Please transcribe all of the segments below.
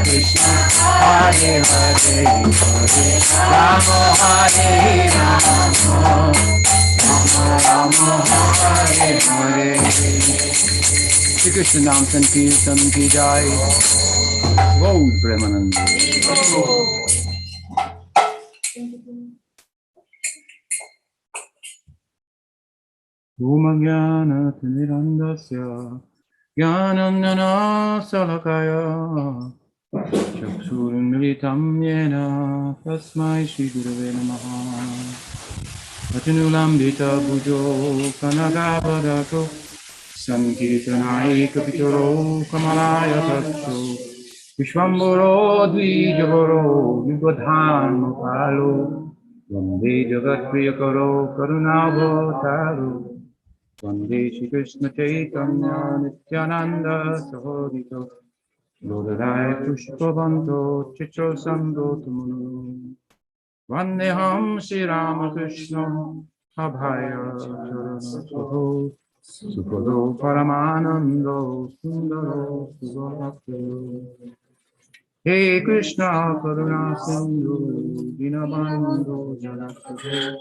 Shri Krishna Nam Sankirtan Ki Jai. Gaur Premanande. Bhumajnana Tinirandasya Jnanandana Salakaya Chaksurmilitam Yena Tasmai Shri Gurave Namaha Atinulambita Bhujo Kanagavadato Sankirtanai Kapitoro Kamalaya Tatso Vishwambaro Dvijavaro Vibodhan Mukalo Vande Jagat Priyakaro Karunavotaro Vande Shri Krishna Chaitanya Nityananda Sahodito Lodaya Pushpavanto Chicho Sando Tumunu Vandeham Shri Ramakrishna Abhaya Charanasoho Sukodo Paramanando Sundaro Suvakyo He Krishna Karuna Sindhu Dinabando Janakade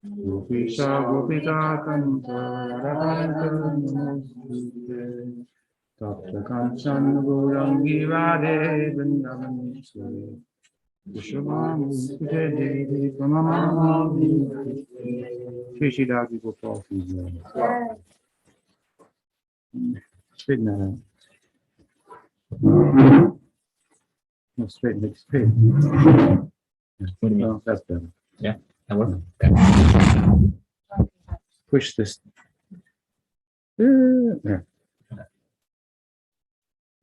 Gopisha Gopika Kanta Radhanta Namaste Tapta Kanchan Gaurangi Radhe Vrindavan Sure Vishwamani Sute Devi Pramamani Shri Dagi Gopal Puja Straighten that out. No, straighten it straight. What do you mean? Oh, that's better. Yeah, that works. Push this. There.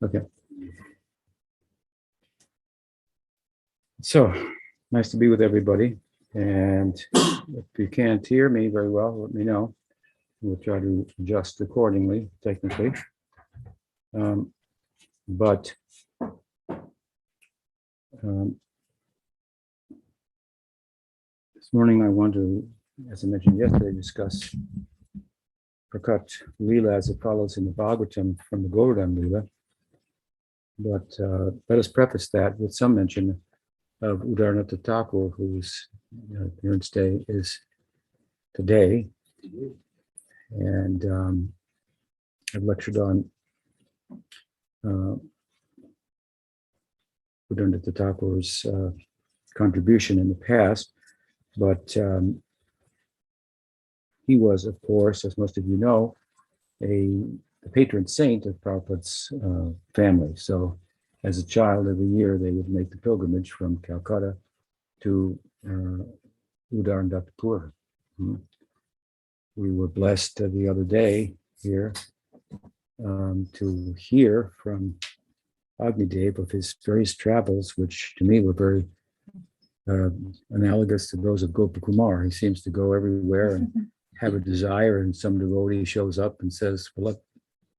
Okay. So, nice to be with everybody. And if you can't hear me very well, let me know. We'll try to adjust accordingly, technically. But this morning I want to, as I mentioned yesterday, discuss Prakat Leela as it follows in the Bhagavatam from the Govardhan Leela. But let us preface that with some mention of Udarnata Thakur, whose appearance day is today. And I've lectured on Udarnata Thakur's contribution in the past, but he was, of course, as most of you know, the patron saint of Prabhupada's family. So as a child, every year they would make the pilgrimage from Calcutta to Udarnatapur. We were blessed the other day here to hear from Agnidev of his various travels, which to me were very analogous to those of Gopakumar. He seems to go everywhere and have a desire, and some devotee shows up and says, well, look,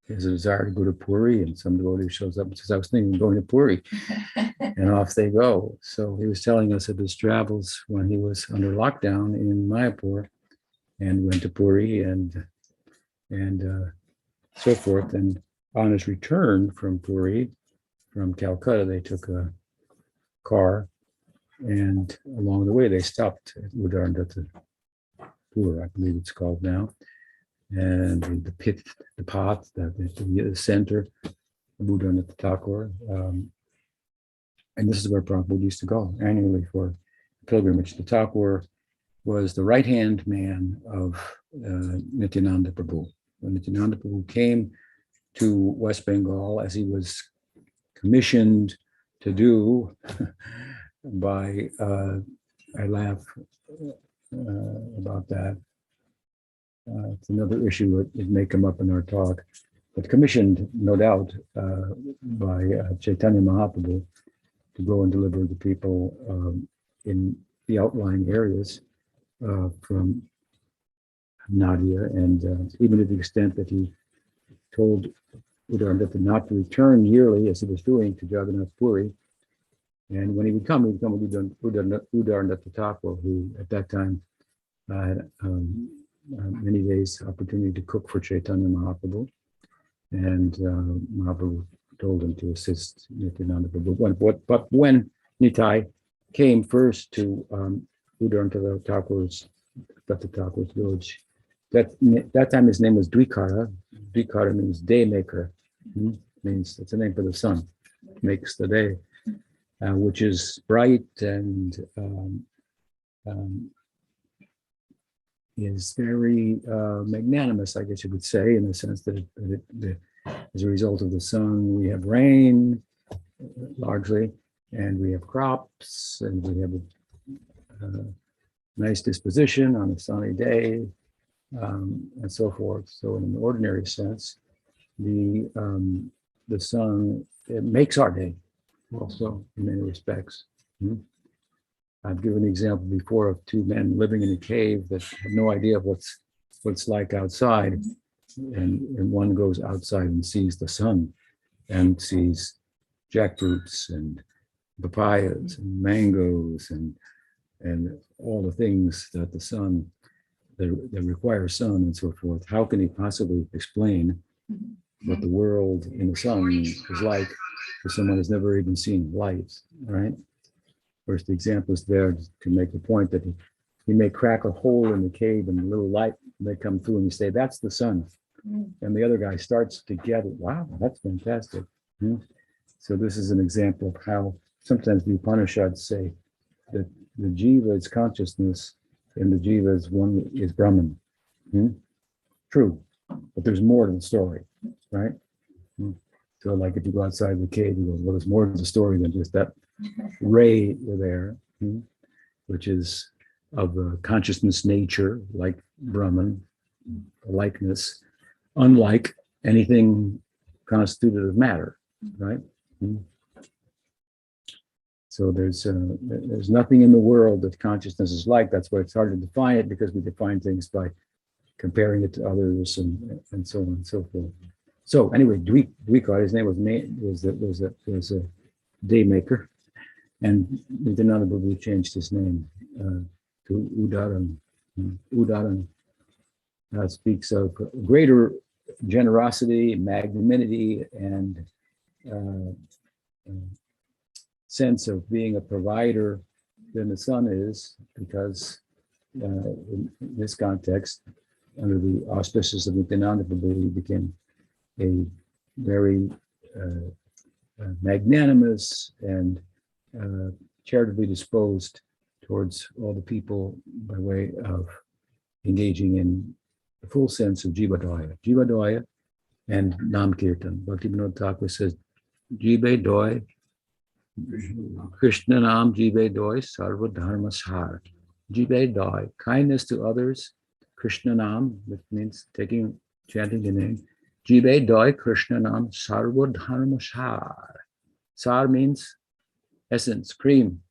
he has a desire to go to Puri, and some devotee shows up and says, I was thinking of going to Puri, and off they go. So he was telling us of his travels when he was under lockdown in Mayapur, and went to Puri and so forth. And on his return from Puri, from Calcutta, they took a car, and along the way they stopped at Udarnatapur, I believe it's called now, and the path, the center of Udarnata Thakur. And this is where Prabhupada used to go annually for pilgrimage. The Thakur was the right-hand man of Nityananda Prabhu. When Nityananda Prabhu came to West Bengal, as he was commissioned to do by, I laugh about that. It's another issue that may come up in our talk, but commissioned, no doubt, by Chaitanya Mahaprabhu to go and deliver the people in the outlying areas from Nadia, and even to the extent that he told Udarnatha not to return yearly, as he was doing, to Jagannath Puri. And when he would come with Udarnatha Thakur, who at that time had many days opportunity to cook for Chaitanya Mahaprabhu. And Mahaprabhu told him to assist Nityananda Prabhu. But when Nitai came first to Udanta Thakur's village, that time his name was Dwikara. Dwikara means day maker. Means it's a name for the sun, makes the day, which is bright and is very magnanimous, I guess you could say, in the sense that as a result of the sun, we have rain largely, and we have crops, and we have a nice disposition on a sunny day, and so forth. So in an ordinary sense, the sun, it makes our day also in many respects. I've given the example before of two men living in a cave that have no idea of what's like outside, and one goes outside and sees the sun and sees jackfruits and papayas and mangoes and all the things that the sun that require sun and so forth. How can he possibly explain what the world in the sun is like for someone who's never even seen light, right? First, the example is there to make the point that he may crack a hole in the cave and a little light may come through, and you say, that's the sun. And the other guy starts to get it. Wow, that's fantastic. So this is an example of how sometimes the Upanishads say that the jiva is consciousness and the jiva is Brahman. True, but there's more to the story, right? So like if you go outside the cave, you go, well, there's more to the story than just that ray there, which is of a consciousness nature, like Brahman, likeness, unlike anything constituted of matter, right? So there's nothing in the world that consciousness is like. That's why it's hard to define it, because we define things by comparing it to others and so on and so forth. So anyway, Dwikara, his name was a day maker, and Nityananda Prabhu changed his name to Udaran. Udaran speaks of greater generosity, magnanimity, and sense of being a provider than the sun is, because in this context, under the auspices of Nityananda Prabhu, he became a very magnanimous and charitably disposed towards all the people by way of engaging in the full sense of Jivadaya and Nam Kirtan. Bhaktivinoda Thakur says, Jive Doi, Krishna Nam Jive Doi, Sarva Dharma Sar. Jive Doi, kindness to others, Krishna Nam, which means chanting the name. Jive Doi, Krishna Nam, Sarva Dharma Sar. Sar means essence, cream.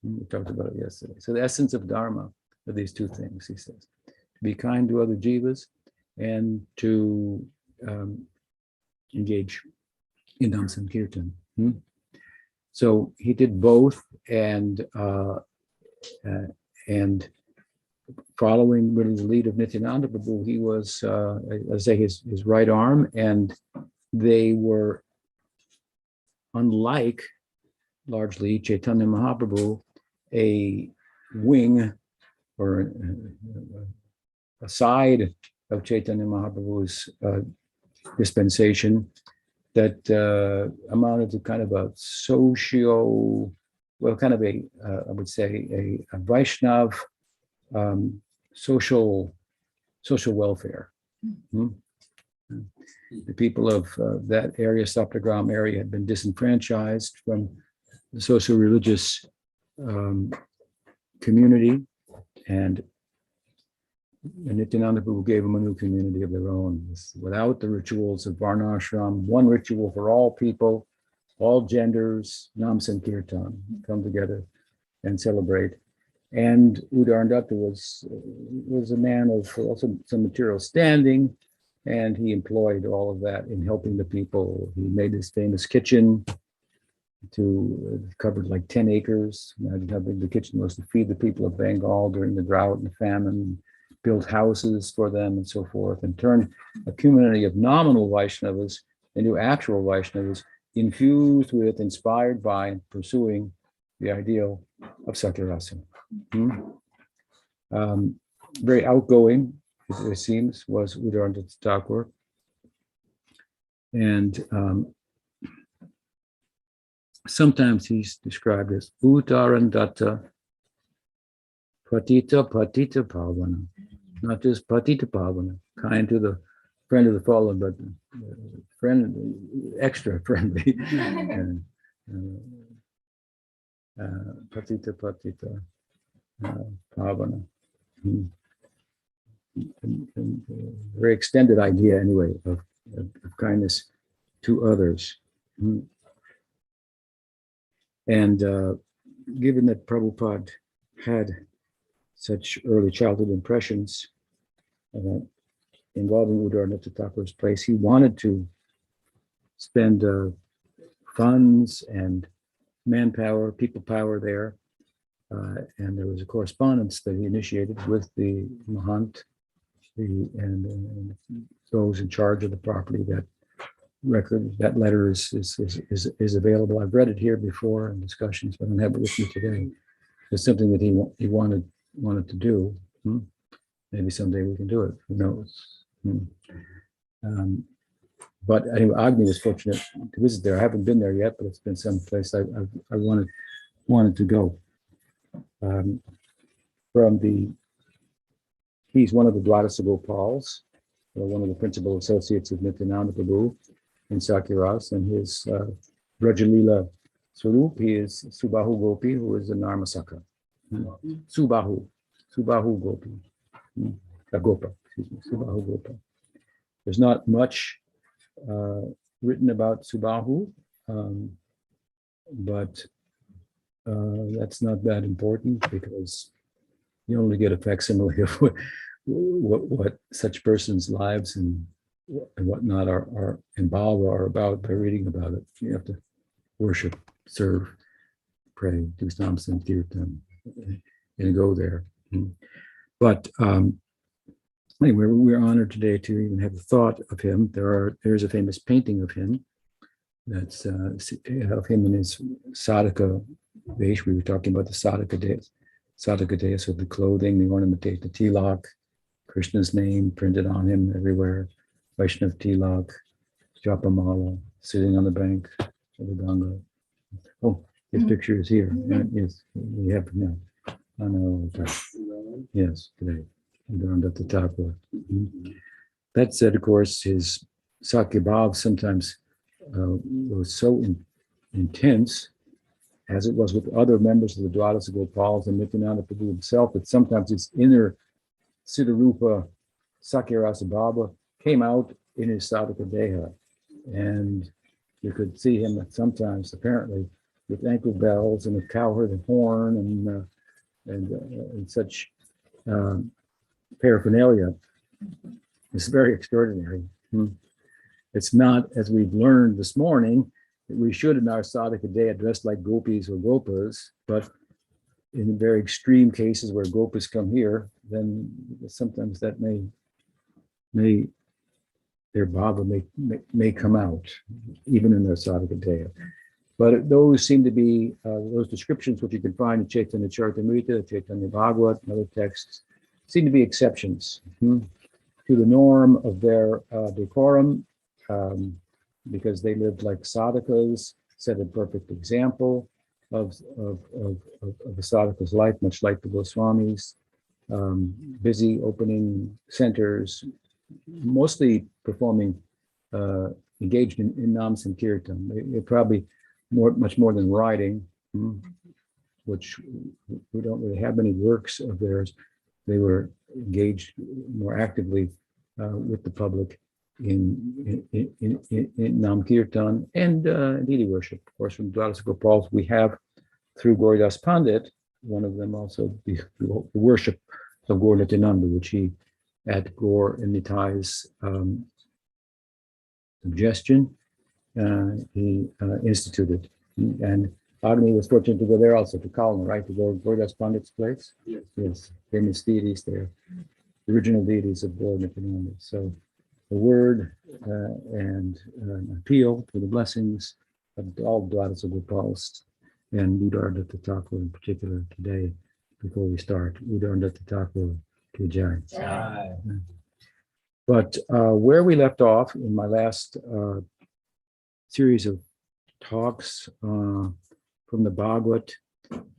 We talked about it yesterday. So the essence of Dharma are these two things, he says. To be kind to other jivas and to engage in Nam Sankirtan. So he did both, and following really the lead of Nityananda Prabhu, he was, let's say, his right arm, and they were, unlike largely Chaitanya Mahaprabhu, a wing or a side of Chaitanya Mahaprabhu's dispensation that amounted to kind of a I would say a Vaishnav social welfare. The people of that area, Saptagram area, had been disenfranchised from the socio-religious community, and Nityananda Prabhu gave them a new community of their own, without the rituals of Varnashram, one ritual for all people, all genders, Nam Sankirtan, come together and celebrate. And Udarndatta was a man of also some material standing, and he employed all of that in helping the people. He made his famous kitchen covered like 10 acres. Imagine how big the kitchen was, to feed the people of Bengal during the drought and the famine, build houses for them and so forth, and turn a community of nominal Vaishnavas into actual Vaishnavas infused with, inspired by, and pursuing the ideal of Sakyarasa. Very outgoing, it seems, was Udaranath Thakur. And sometimes he's described as Udaranath Patita Pavana, not just Patita Pavana, kind to the friend of the fallen, but friend, extra friendly. Patita Pavana. Very extended idea, anyway, of kindness to others. And given that Prabhupada had such early childhood impressions involving Udaranath Thakur's place, he wanted to spend funds and manpower, people power there. And there was a correspondence that he initiated with the Mahant and those in charge of the property. That record, that letter is available. I've read it here before in discussions, but I don't have it with me today. It's something that he wanted to do. Maybe someday we can do it. Who knows? But anyway, Agni was fortunate to visit there. I haven't been there yet, but it's been some place I wanted to go. He's one of the Dwadasa Gopals, one of the principal associates of Nityananda Prabhu in Sakiras, and his Brajalila Swarup, he is Subahu Gopi, who is a Narmasaka. Subahu Gopi. Gopa, excuse me, Subahu Gopa. There's not much written about Subahu, but that's not that important because you only get a facsimile of what such persons' lives and whatnot are involved or are about by reading about it. You have to worship, serve, pray, do Nam Sankirtan, and go there. But anyway, we're honored today to even have the thought of him. There's a famous painting of him that's of him in his sadhaka vesh. We were talking about the sadhaka days, so the clothing, the ornamentation, the tilak, Krishna's name printed on him everywhere, Vaishnav tilak, Japamala, sitting on the bank of the Ganga. Oh, his picture is here. Yes, we have him now. I know. Yes, today. That said, of course, his Sakyabhav sometimes was so intense, as it was with other members of the Dwadasa Gopals and Nityananda Prabhu himself, that sometimes his inner Siddharupa Sakyarasa Baba came out in his Sadhaka Deha. And you could see him sometimes, apparently, with ankle bells and a cowherd horn and such paraphernalia. It's very extraordinary. It's not, as we've learned this morning, that we should in our sadhaka day dress like gopis or gopas, but in very extreme cases where gopas come here, then sometimes that their bhava may come out, even in their sadhaka day. But those seem to be, those descriptions which you can find in Chaitanya Charitamrita, Chaitanya Bhagavat, and other texts, seem to be exceptions to the norm of their decorum, because they lived like sadhakas, set a perfect example of a sadhaka's life, much like the Goswamis, busy opening centers, mostly performing, engaged in Nam Sankirtan. They probably much more than writing, which we don't really have many works of theirs. They were engaged more actively with the public in Nam Kirtan and deity worship. Of course, from Dwadasa Gopals, we have through Gauridas Pandit, one of them also the worship of Gaur Nityananda, which he at Gaur and Nitai's suggestion, he instituted. And Agni was fortunate to go there also, to Kalna, right? To go to Gauridas Pandit's place. Yes, famous deities there, the original deities of Gaur Nityananda. So a word and an appeal for the blessings all daughters of Gopals, and Udardata Thakur in particular today, before we start. Udardata Thakur ki jai. But where we left off in my last series of talks from the Bhagavad,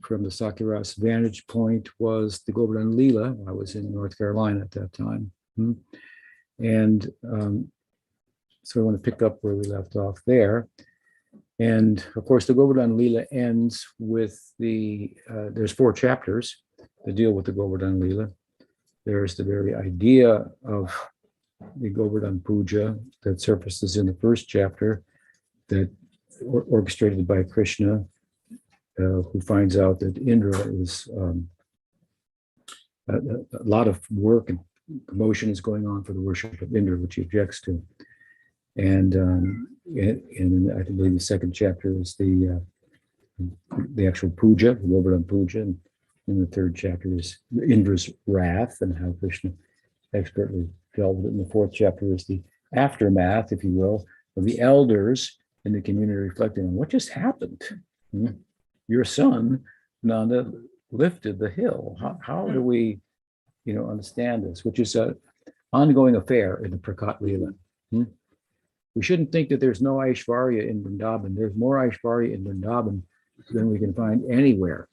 from the Sakiras vantage point, was the Govardhan Leela. I was in North Carolina at that time. And so I want to pick up where we left off there. And of course, the Govardhan Leela ends with there's 4 chapters that deal with the Govardhan Leela. There's the very idea of the Govardhan Puja that surfaces in the first chapter, that orchestrated by Krishna, who finds out that Indra is a lot of work and commotion is going on for the worship of Indra, which he objects to. And I believe the second chapter is the actual puja, the Govardhan Puja, and the third chapter is Indra's wrath and how Krishna expertly dealt with it. And the fourth chapter is the aftermath, if you will, of the elders in the community reflecting on what just happened. Your son, Nanda, lifted the hill. How do we, understand this? Which is an ongoing affair in the Prakat Leela. We shouldn't think that there's no Aishvarya in Vrindavan. There's more Aishvarya in Vrindavan than we can find anywhere.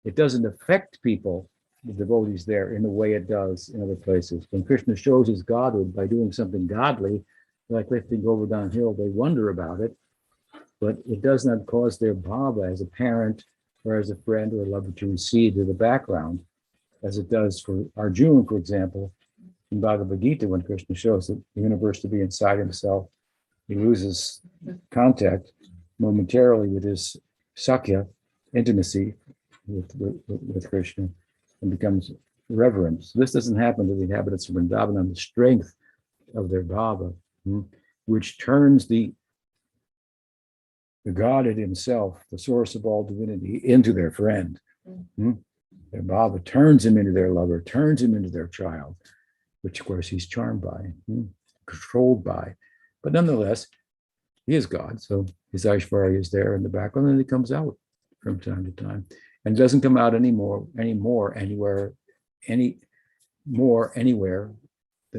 It doesn't affect people, the devotees there, in the way it does in other places. When Krishna shows his godhood by doing something godly, like lifting Govardhan Hill, they wonder about it, but it does not cause their bhava as a parent or as a friend or a lover to recede to the background, as it does for Arjuna, for example, in Bhagavad Gita, when Krishna shows the universe to be inside himself. He loses contact momentarily with his Sakya, intimacy with Krishna, and becomes reverent. So this doesn't happen to the inhabitants of Vrindavan on the strength of their bhava, which turns the Godhead himself, the source of all divinity, into their friend. Their bhava turns him into their lover, turns him into their child, which of course he's charmed by, controlled by. But nonetheless, he is God, so his Aishvarya is there in the background, and he comes out from time to time. And doesn't come out anymore anywhere than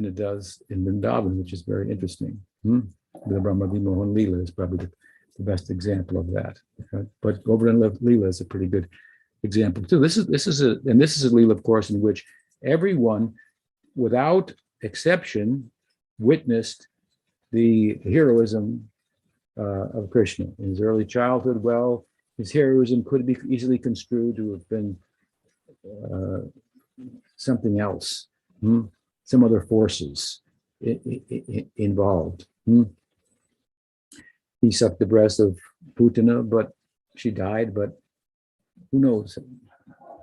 it does in Vrindavan, which is very interesting. The Brahma Vimohan Leela is probably the best example of that. But Govardhan Leela is a pretty good example too. This is a Leela, of course, in which everyone, without exception, witnessed the heroism of Krishna in his early childhood. Well, his heroism could be easily construed to have been something else, some other forces involved. He sucked the breast of Putana, but she died. But who knows?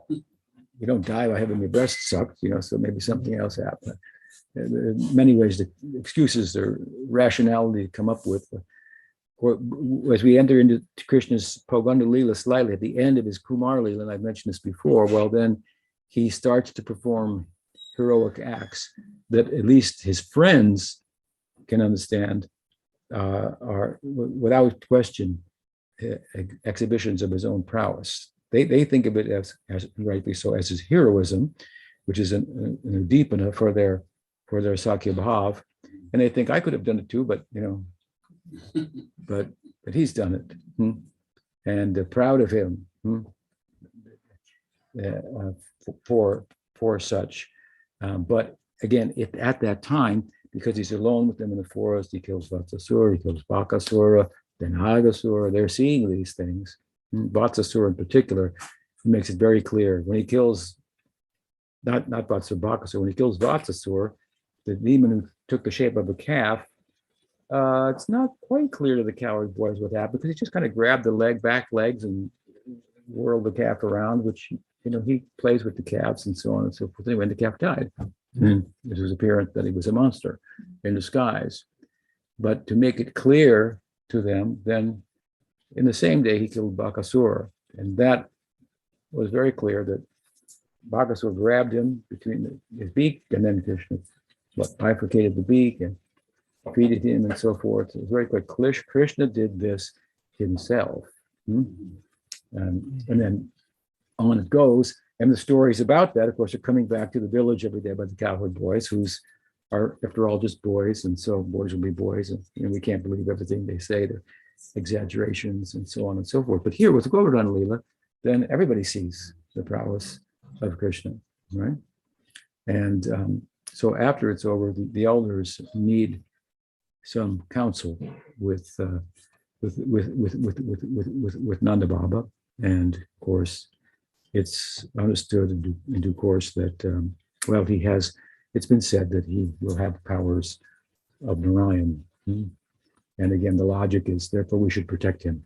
You don't die by having your breast sucked, so maybe something else happened. There are many ways, the excuses or rationality to come up with. As we enter into Krishna's Pauganda Leela slightly, at the end of his Kumar Leela, and I've mentioned this before, well, then he starts to perform heroic acts that at least his friends can understand are, without question, exhibitions of his own prowess. They think of it as rightly so, as his heroism, which is an udipana for their Sakya Bhav, and they think I could have done it too, but but he's done it, and they're proud of him for such. But again, at that time, because he's alone with them in the forest, he kills Vatsasura, he kills Bakasura, then Agasura. They're seeing these things. Vatsasura in particular makes it very clear when he kills not Vatsasura, Bakasura. When he kills Vatsasura, the demon who took the shape of a calf. It's not quite clear to the coward boys what happened, because he just kind of grabbed the back legs and whirled the calf around, which, he plays with the calves and so on and so forth. Anyway, the calf died. And it was apparent that he was a monster in disguise. But to make it clear to them, then in the same day he killed Bakasura. And that was very clear that Bakasura grabbed him between his beak, and then Krishna bifurcated the beak and defeated him and so forth. It's very clear. Krishna did this himself. And then on it goes. And the stories about that, of course, are coming back to the village every day by the cowherd boys, who's are, after all, just boys. And so boys will be boys. And we can't believe everything they say. They're exaggerations and so on and so forth. But here with the Govardhana Leela, then everybody sees the prowess of Krishna, right? And so after it's over, the elders need some counsel with Nanda Baba, and of course, it's understood in due course that well, he has. It's been said that he will have powers of Narayan, and again, the logic is therefore we should protect him.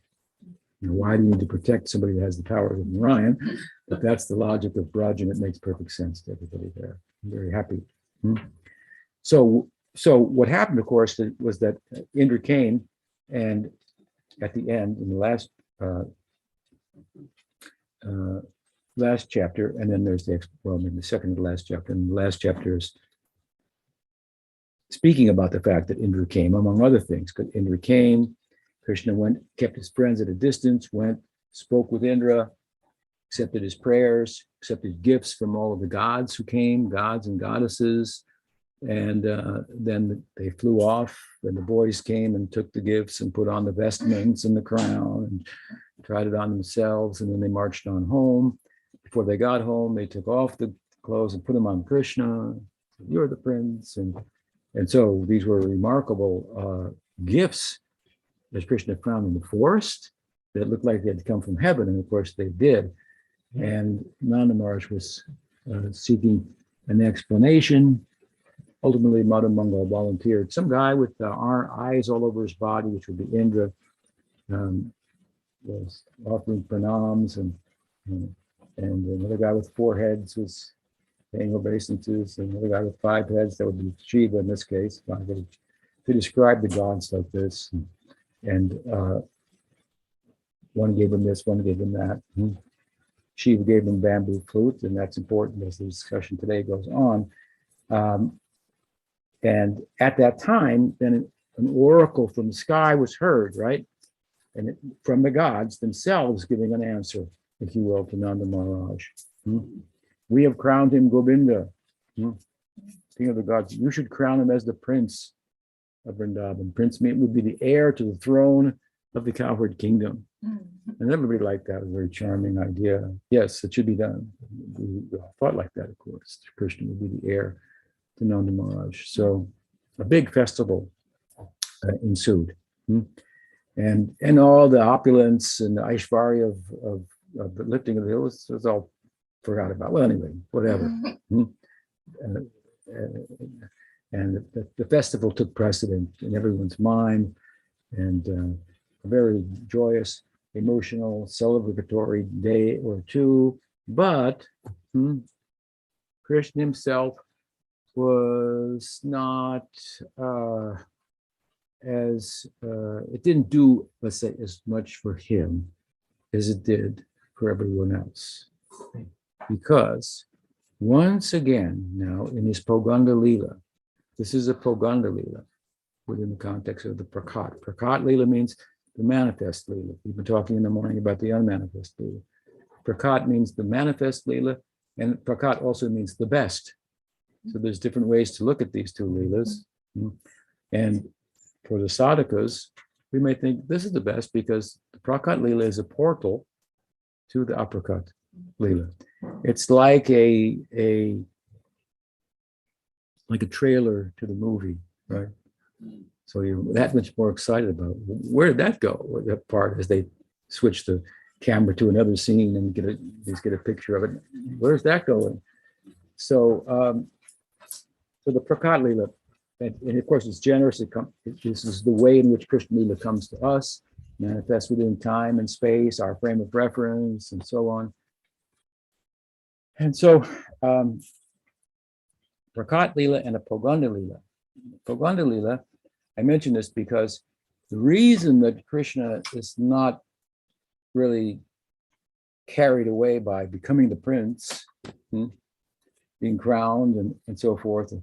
Why do you need to protect somebody that has the powers of Narayan? But that's the logic of Braj, and it makes perfect sense to everybody there. I'm very happy. So what happened, of course, was that Indra came, and at the end, in the last chapter, and then there's the second to last chapter, and the last chapter is speaking about the fact that Indra came, among other things. Because Indra came, Krishna went, kept his friends at a distance, went, spoke with Indra, accepted his prayers, accepted gifts from all of the gods who came, gods and goddesses. And then they flew off, and the boys came and took the gifts and put on the vestments and the crown and tried it on themselves. And then they marched on home. Before they got home, they took off the clothes and put them on Krishna. You're the prince. And so these were remarkable gifts that Krishna found in the forest that looked like they had come from heaven. And of course they did. And Nanda Maharaj was seeking an explanation. Ultimately, Madhu Mangal volunteered. Some guy with eyes all over his body, which would be Indra, was offering pranams, and another guy with 4 heads was paying obeisances, and another guy with 5 heads, that would be Shiva in this case, to describe the gods like this. And one gave him this, one gave him that. Shiva gave him bamboo flute, and that's important as the discussion today goes on. And at that time, then an oracle from the sky was heard, right? And from the gods themselves giving an answer, if you will, to Nanda Maharaj. We have crowned him Govinda, king of the gods. You should crown him as the prince of Vrindavan. Prince would be the heir to the throne of the cowherd kingdom. And everybody liked that. It was a very charming idea. Yes, it should be done. We all thought like that, of course. Krishna would be the heir to Nanda Maharaj. So a big festival ensued. And all the opulence and the Aishvarya of the lifting of the hills was all forgot about. Well, anyway, whatever. And the festival took precedent in everyone's mind, and a very joyous, emotional, celebratory day or two. But Krishna himself was not it didn't do, let's say, as much for him as it did for everyone else. Because once again, now in his Poganda Leela, this is a Poganda Leela within the context of the Prakat. Prakat Leela means the manifest Leela. We've been talking in the morning about the unmanifest Leela. Prakat means the manifest Leela, and Prakat also means the best. So there's different ways to look at these two Leelas. And for the sadhakas, we may think this is the best because the Prakat Leela is a portal to the Aprakat Leela. It's like a trailer to the movie, right? So you're that much more excited about where did that go? That part, as they switch the camera to another scene and get a picture of it. Where's that going? So the Prakat Leela, and of course it's generous. This is the way in which Krishna Leela comes to us, manifests within time and space, our frame of reference, and so on. And so Prakat Leela and a Poganda Leela. Poganda Leela, I mention this because the reason that Krishna is not really carried away by becoming the prince, being crowned and so forth,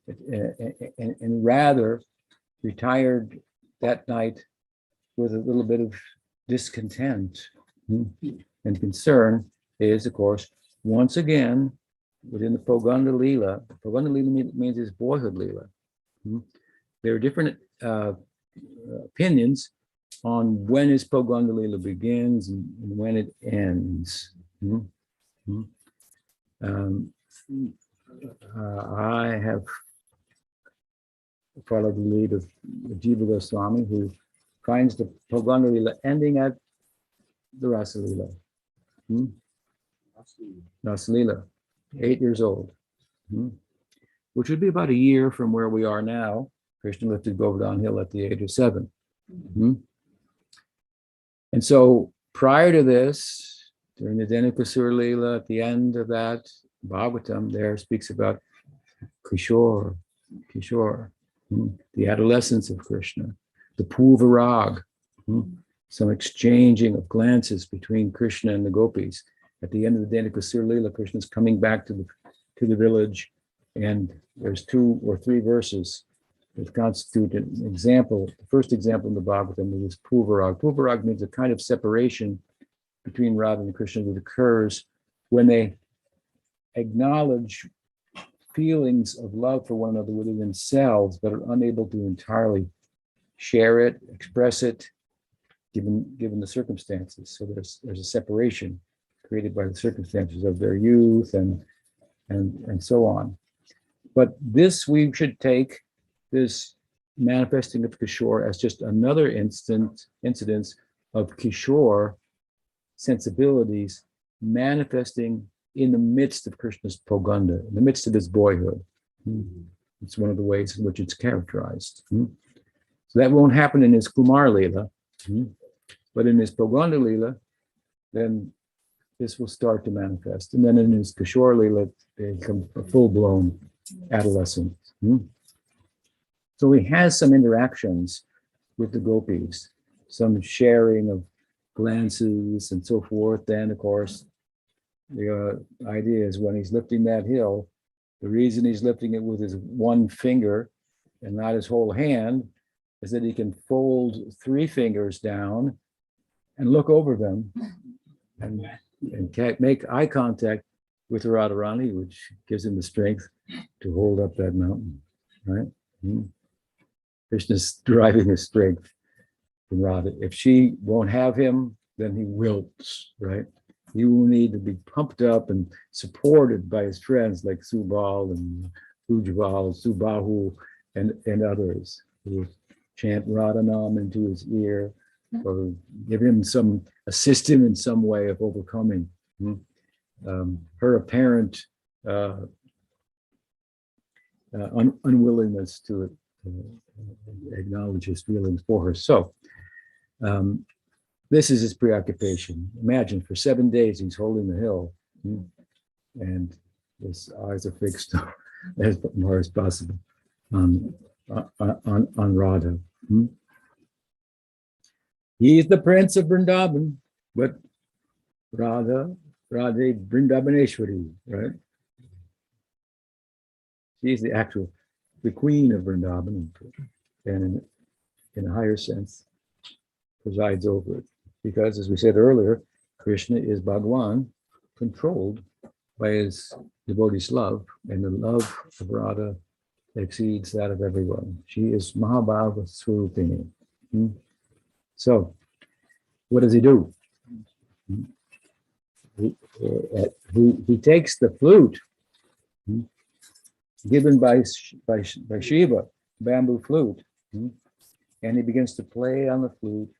and rather retired that night with a little bit of discontent. And concern is, of course, once again, within the Poganda Lila means his boyhood Lila. There are different opinions on when his Poganda Lila begins and when it ends. I have followed the lead of Jiva Swami, who finds the Poganda Lila ending at the Rasa Lila. Rasa Lila, 8 years old, which would be about a year from where we are now. Krishna lifted Govardhan Hill at the age of 7. And so prior to this, during the Dhenukasura Lila, at the end of that, Bhagavatam there speaks about Kishore, the adolescence of Krishna, the Purvarag, some exchanging of glances between Krishna and the gopis. At the end of the Dhenukasura Lila, Krishna's coming back to the village, and there's 2 or 3 verses that constitute an example. The first example in the Bhagavatam is Purvarag. Purvarag means a kind of separation between Radha and Krishna that occurs when they acknowledge feelings of love for one another within themselves, but are unable to entirely share it, express it, given the circumstances. So there's a separation created by the circumstances of their youth and so on. But this, we should take this manifesting of Kishore as just another incidence of Kishore sensibilities manifesting in the midst of Krishna's Poganda, in the midst of his boyhood. It's one of the ways in which it's characterized. So that won't happen in his Kumar Lila, but in his Poganda Lila, then this will start to manifest. And then in his Kishore Lila, they become a full-blown adolescent. So he has some interactions with the gopis, some sharing of glances and so forth. Then, of course, the idea is when he's lifting that hill, the reason he's lifting it with his one finger and not his whole hand is that he can fold 3 fingers down and look over them and make eye contact with Radharani, which gives him the strength to hold up that mountain, right? Krishna's deriving his strength from Radha. If she won't have him, then he wilts, right? He will need to be pumped up and supported by his friends like Subal and Ujjval, Subahu, and others who chant Radhanam into his ear or give him assist him in some way of overcoming her apparent unwillingness to acknowledge his feelings for her. So this is his preoccupation. Imagine for 7 days he's holding the hill and his eyes are fixed as far as possible on Radha. He's the prince of Vrindavan, but Radhe Vrindavaneshwari, right? She's the queen of Vrindavan, and in a higher sense, presides over it. Because, as we said earlier, Krishna is Bhagwan, controlled by his devotee's love, and the love of Radha exceeds that of everyone. She is Mahabhava Swarupini. So, what does he do? He takes the flute given by Shiva, bamboo flute, and he begins to play on the flute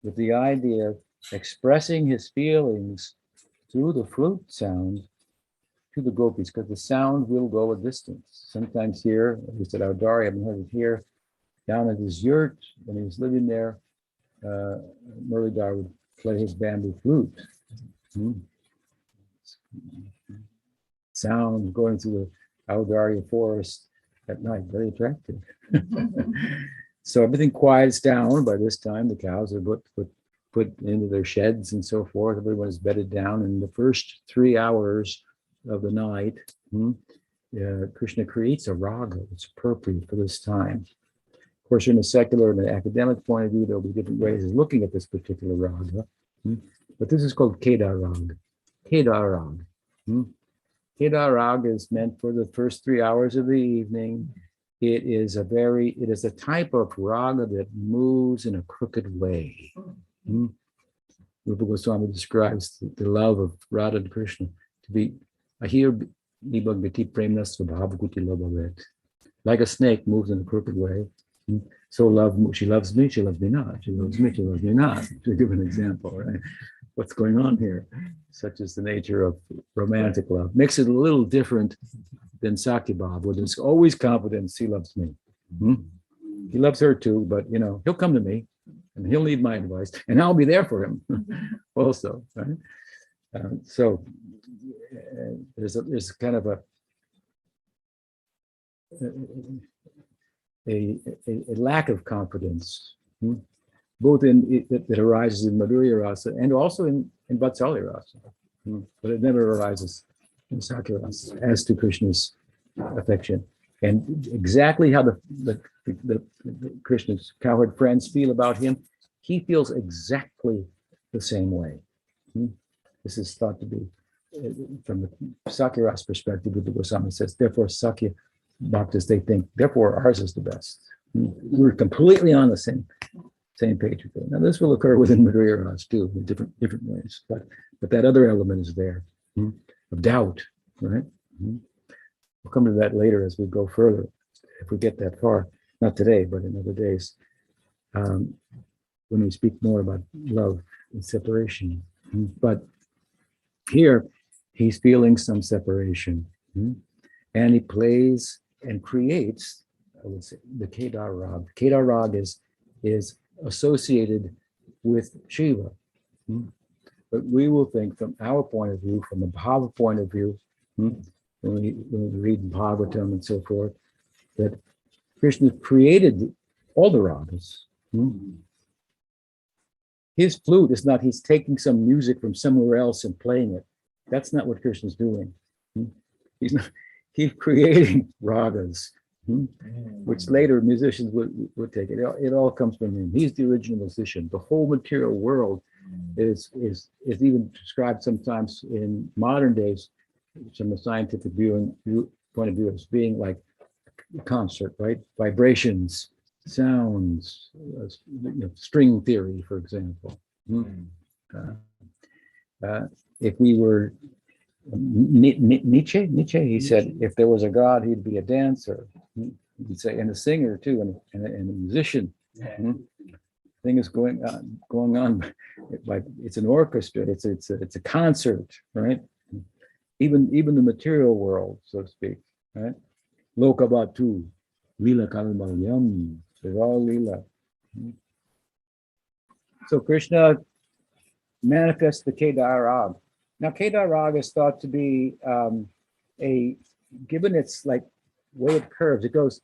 with the idea of expressing his feelings through the flute sound to the gopis, because the sound will go a distance. Sometimes here, at least at Audari, I haven't heard it here, down at his yurt, when he was living there, Muridhar would play his bamboo flute. Sound going through the Audari forest at night, very attractive. So everything quiets down by this time. The cows are put into their sheds and so forth. Everyone is bedded down. In the first 3 hours of the night, Krishna creates a raga that's appropriate for this time. Of course, in a secular and an academic point of view, there'll be different ways of looking at this particular raga. But this is called Kedar Rag. Kedar Rag. Kedar Rag is meant for the first 3 hours of the evening. It is a type of raga that moves in a crooked way. Rupa Goswami describes the love of Radha and Krishna to be ahir nibhagati premna svabhavaguti labhavet. Like a snake moves in a crooked way. So she loves me, she loves me not. She loves me, she loves me not. To give an example, right? What's going on here? Such is the nature of romantic love. Makes it a little different than Sakya Bhav, where there's always confidence he loves me. He loves her too, but he'll come to me and he'll need my advice, and I'll be there for him also, right? So there's kind of a lack of confidence, both in that arises in Madhurya Rasa and also in Vatsalya Rasa, but it never arises in Sakya Rasa as to Krishna's affection. And exactly how the Krishna's cowherd friends feel about him, he feels exactly the same way. This is thought to be, from the Sakya Rasa perspective, the Goswami says, therefore Sakya Bhaktas, they think, therefore ours is the best. We're completely on the same page with it. Now this will occur within Madhurya Rasa too, in different ways, but that other element is there, of doubt, right? We'll come to that later as we go further, if we get that far. Not today, but in other days, when we speak more about love and separation. But here, he's feeling some separation, and he plays and creates, I would say, the Kedar Rag. Kedar Rag is associated with Shiva. But we will think from our point of view, from the Bhava point of view, when we read Bhagavatam and so forth, that Krishna created all the ragas. His flute is not, he's taking some music from somewhere else and playing it. That's not what Krishna's doing. He's creating ragas, which later musicians would take it. It all comes from him. He's the original musician. The whole material world is even described sometimes in modern days from a scientific point of view as being like a concert, right? Vibrations, sounds, string theory, for example. If we were Nietzsche, he said, if there was a God, he'd be a dancer. He'd say, and a singer too, and a musician. Thing is going on, like it's an orchestra. It's a concert, right? Even the material world, so to speak, right? Lokabatu, lila kalmalyam, they're all lila. So Krishna manifests the Kedar Rag. Now Kedar Rag is thought to be given its like way it curves. It goes,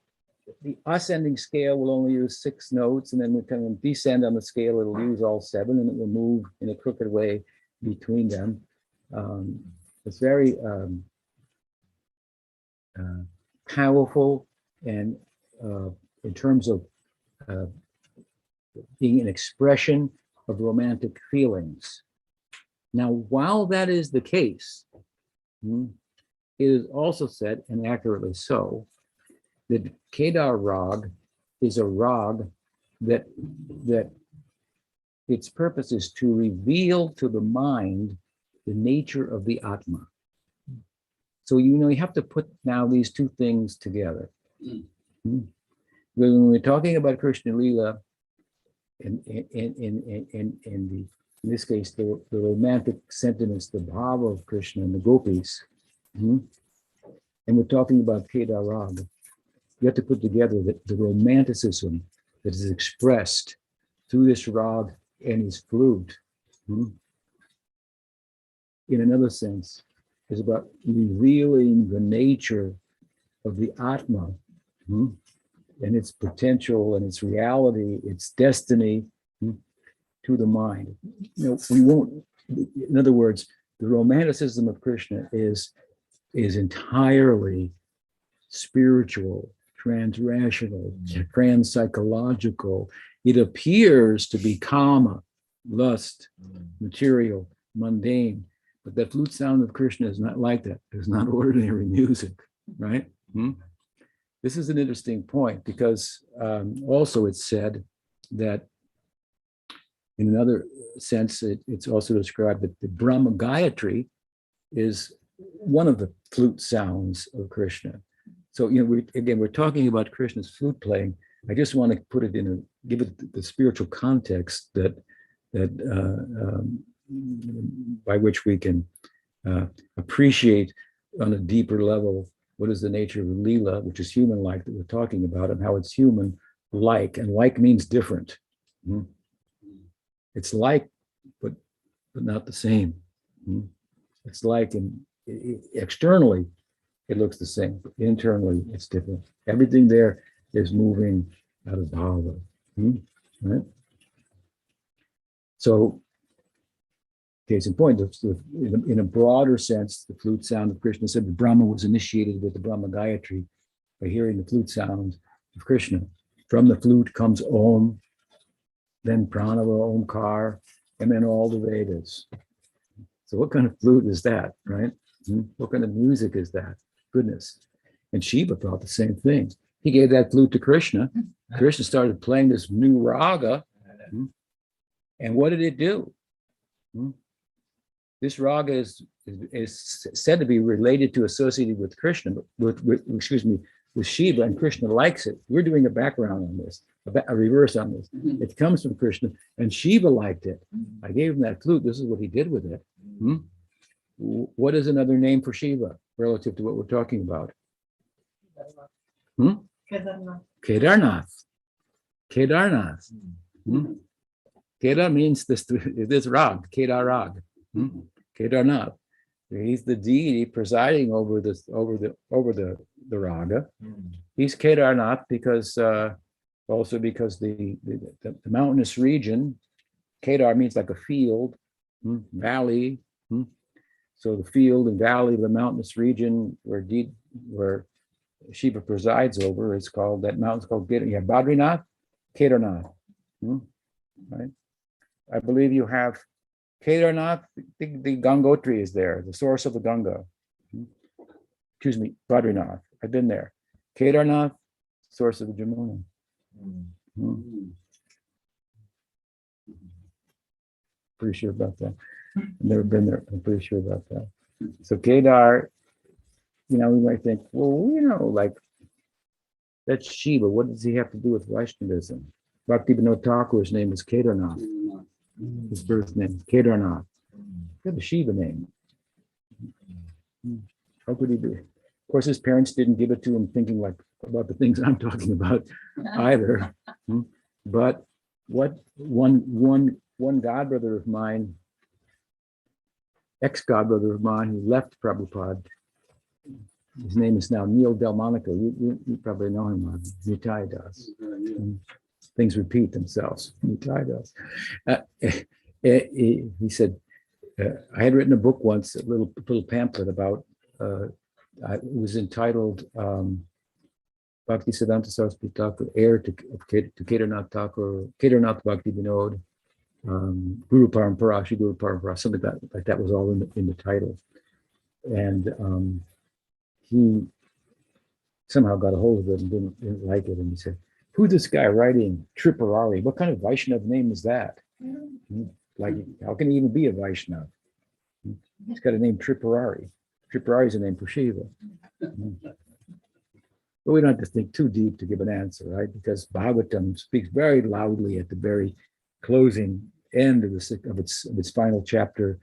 the ascending scale will only use 6 notes, and then we can descend on the scale, it'll use all 7, and it will move in a crooked way between them. It's very powerful, and in terms of being an expression of romantic feelings. Now, while that is the case, it is also said, and accurately so, that Kedar Rag is a rag that its purpose is to reveal to the mind the nature of the Atma. So you have to put now these two things together. When we're talking about Krishna Lila, in this case, the romantic sentiments, the bhava of Krishna and the gopis, and we're talking about Kedar Rag, you have to put together the romanticism that is expressed through this rag and his flute. In another sense, is about revealing the nature of the Atma, and its potential and its reality, its destiny, to the mind. We won't, in other words, the romanticism of Krishna is entirely spiritual trans-rational, trans-psychological. It appears to be kama, lust, material, mundane. But the flute sound of Krishna is not like that. It's not ordinary music, right? This is an interesting point because also it's said that in another sense, it's also described that the Brahma Gayatri is one of the flute sounds of Krishna. So, we're talking about Krishna's flute playing. I just want to put it give it the spiritual context that by which we can appreciate on a deeper level what is the nature of Leela, which is human-like that we're talking about, and how it's human-like, and like means different. It's like, but not the same. It's like, and externally, it looks the same, but internally, it's different. Everything there is moving out of bhava, right? So, case in point, in a broader sense, the flute sound of Krishna said that Brahma was initiated with the Brahma Gayatri by hearing the flute sound of Krishna. From the flute comes Om, then Pranava, Omkar, and then all the Vedas. So what kind of flute is that, right? What kind of music is that? Goodness. And Shiva thought the same thing. He gave that flute to Krishna. Krishna started playing this new raga. And what did it do? This raga is said to be related to, associated with Krishna, with Shiva, and Krishna likes it. We're doing a background on this, a reverse on this. It comes from Krishna, and Shiva liked it. I gave him that flute. This is what he did with it. What is another name for Shiva relative to what we're talking about? Kedarnath. Kedarnath. Kedar means this rag, Kedar rag. Kedarnath. He's the deity presiding over the raga. He's Kedarnath because also because the mountainous region, Kedar means like a field, valley. So the field and valley of the mountainous region where Shiva presides over is called, that mountain's called Badrinath, Kedarnath. Right? I believe you have Kedarnath, the Gangotri is there, the source of the Ganga. Excuse me, Badrinath. I've been there. Kedarnath, source of the Jamuna. Pretty sure about that. I've never been there. I'm pretty sure about that. So Kedar, we might think, well, like that's Shiva. What does he have to do with Vaishnavism? Bhaktivinoda Thakur's name is Kedarnath. His birth name, Kedarnath. He had a Shiva name. How could he be? Of course, his parents didn't give it to him thinking like about the things I'm talking about either. But what one godbrother of mine, ex-godbrother of mine who left Prabhupada, his name is now Neil Delmonico. You probably know him, Nitai Das. Things repeat themselves. Nitai Das. He said, I had written a book once, a little pamphlet about, it was entitled Bhakti Siddhanta Saraswati Thakur, heir to Kedarnath Thakur, Kedarnath Bhakti Vinod, Guru Parampara, Shri Guru Parampara, something like that was all in the title. And he somehow got a hold of it and didn't like it. And he said, who's this guy writing Tripurari? What kind of Vaishnav name is that? Like, how can he even be a Vaishnav? He's got a name Tripurari. Tripurari is a name for Shiva. But we don't have to think too deep to give an answer, right? Because Bhagavatam speaks very loudly at the very closing end of its final chapter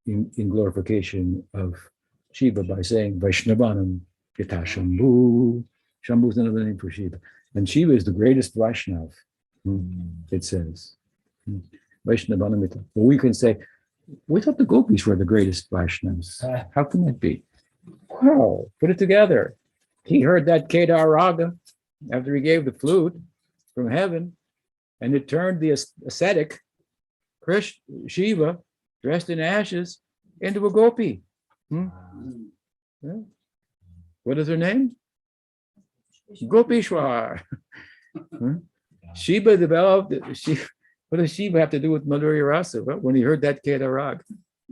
in glorification of Shiva by saying Vaishnavanam Yata Shambhu. Shambhu is another name for Shiva. And Shiva is the greatest Vaishnav, it says. Vaishnavanam Yata. Well, we can say, we thought the gopis were the greatest Vaishnavas. How can that be? Wow, put it together. He heard that Kedar Raga after he gave the flute from heaven, and it turned the ascetic Shiva, dressed in ashes, into a gopi. Yeah. What is her name? Gopishwar. Shiva developed, what does Shiva have to do with Madhurya Rasa? Well, when he heard that Kedar Rag,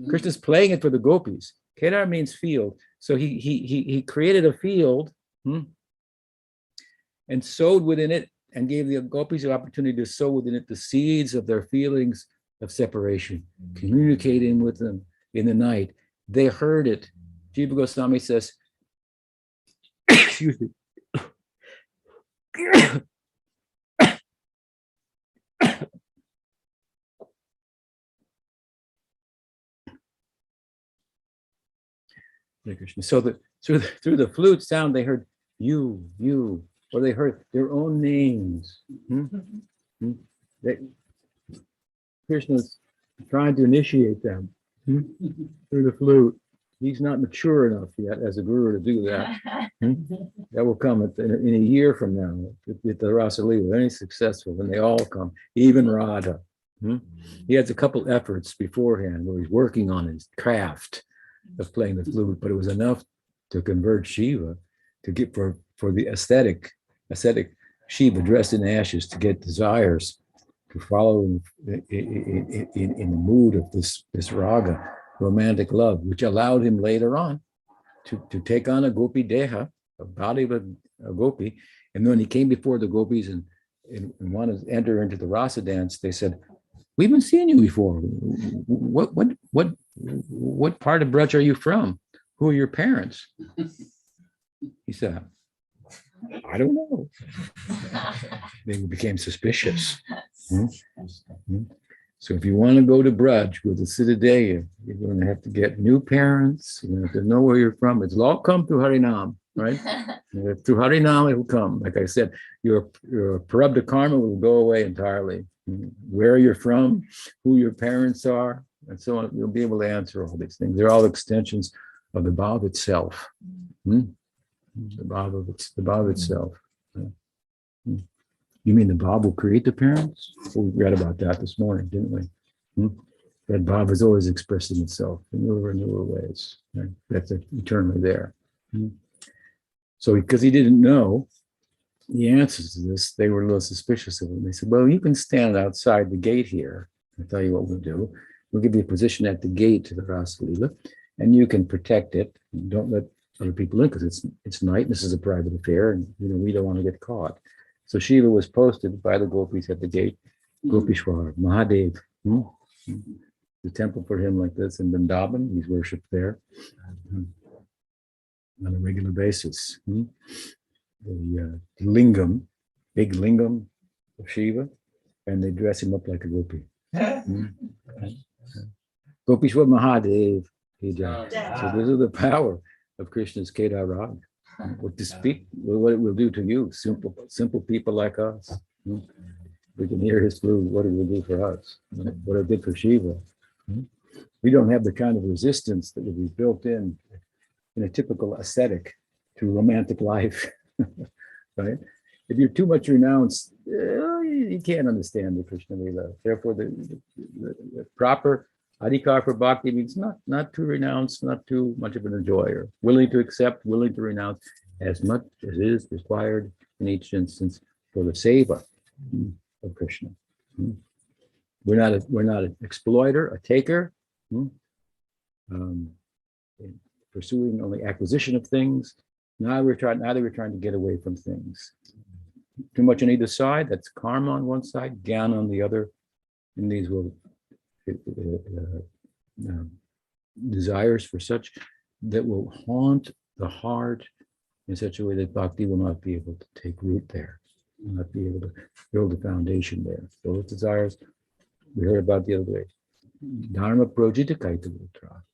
Krishna's playing it for the gopis. Kedar means field. So he created a field and sowed within it and gave the gopis the opportunity to sow within it the seeds of their feelings of separation, communicating with them in the night. They heard it. Jiva Goswami says, excuse me. So through the flute sound, they heard you, or they heard their own names. Krishna's trying to initiate them through the flute. He's not mature enough yet as a guru to do that. That will come in a year from now at the Rasa Leela. Very successful when they all come, even Radha. He has a couple efforts beforehand where he's working on his craft of playing the flute, but it was enough to convert Shiva to get for the ascetic Shiva dressed in ashes to get desires to follow in the mood of this raga, romantic love, which allowed him later on to take on a gopi deha, a body of a gopi. And when he came before the gopis and wanted to enter into the rasa dance, they said, "We haven't seen you before. What part of Braj are you from? Who are your parents?" He said, "I don't know." They became suspicious. So if you want to go to Braj with the Siddhadeya, you're going to have to get new parents. You're going to have to know where you're from. It'll all come through Harinam, right? Through Harinam, it will come. Like I said, your Prarabdha karma will go away entirely. Where you're from, who your parents are, and so on. You'll be able to answer all these things. They're all extensions of the Bhav itself. The Bhav itself. You mean the Bhav will create the parents? Well, we read about that this morning, didn't we? That Bhav is always expressing itself in newer and newer ways. Right? That's eternally there. So because he didn't know the answers to this, they were a little suspicious of him. They said, "Well, you can stand outside the gate here. I'll tell you what we'll do. We'll give you a position at the gate to the Rasa Leela, and you can protect it. Don't let other people in because it's night. And this is a private affair, and we don't want to get caught." So Shiva was posted by the gopis at the gate. Gopishwar, Mahadev. The temple for him like this in Vrindavan. He's worshipped there on a regular basis. The lingam, big lingam of Shiva, and they dress him up like a gopi. Gopishwar Mahadev. So this is the power of Krishna's Kedar Rag. What it will do to you, simple people like us. We can hear his flute. What it will do for us. What it did for Shiva. We don't have the kind of resistance that would be built in a typical ascetic to romantic life. Right? If you're too much renounced, you can't understand the Krishna Lila. Therefore, the proper adhikar for bhakti means not too renounced, not too much of an enjoyer, willing to accept, willing to renounce as much as is required in each instance for the seva of Krishna. We're not an exploiter, a taker, pursuing only acquisition of things. Now we're trying to get away from things. Too much on either side, that's karma on one side, jnana on the other, and these will desires for such that will haunt the heart in such a way that bhakti will not be able to take root there, will not be able to build a foundation there. Those desires we heard about the other day. Dharma projita kaita utra.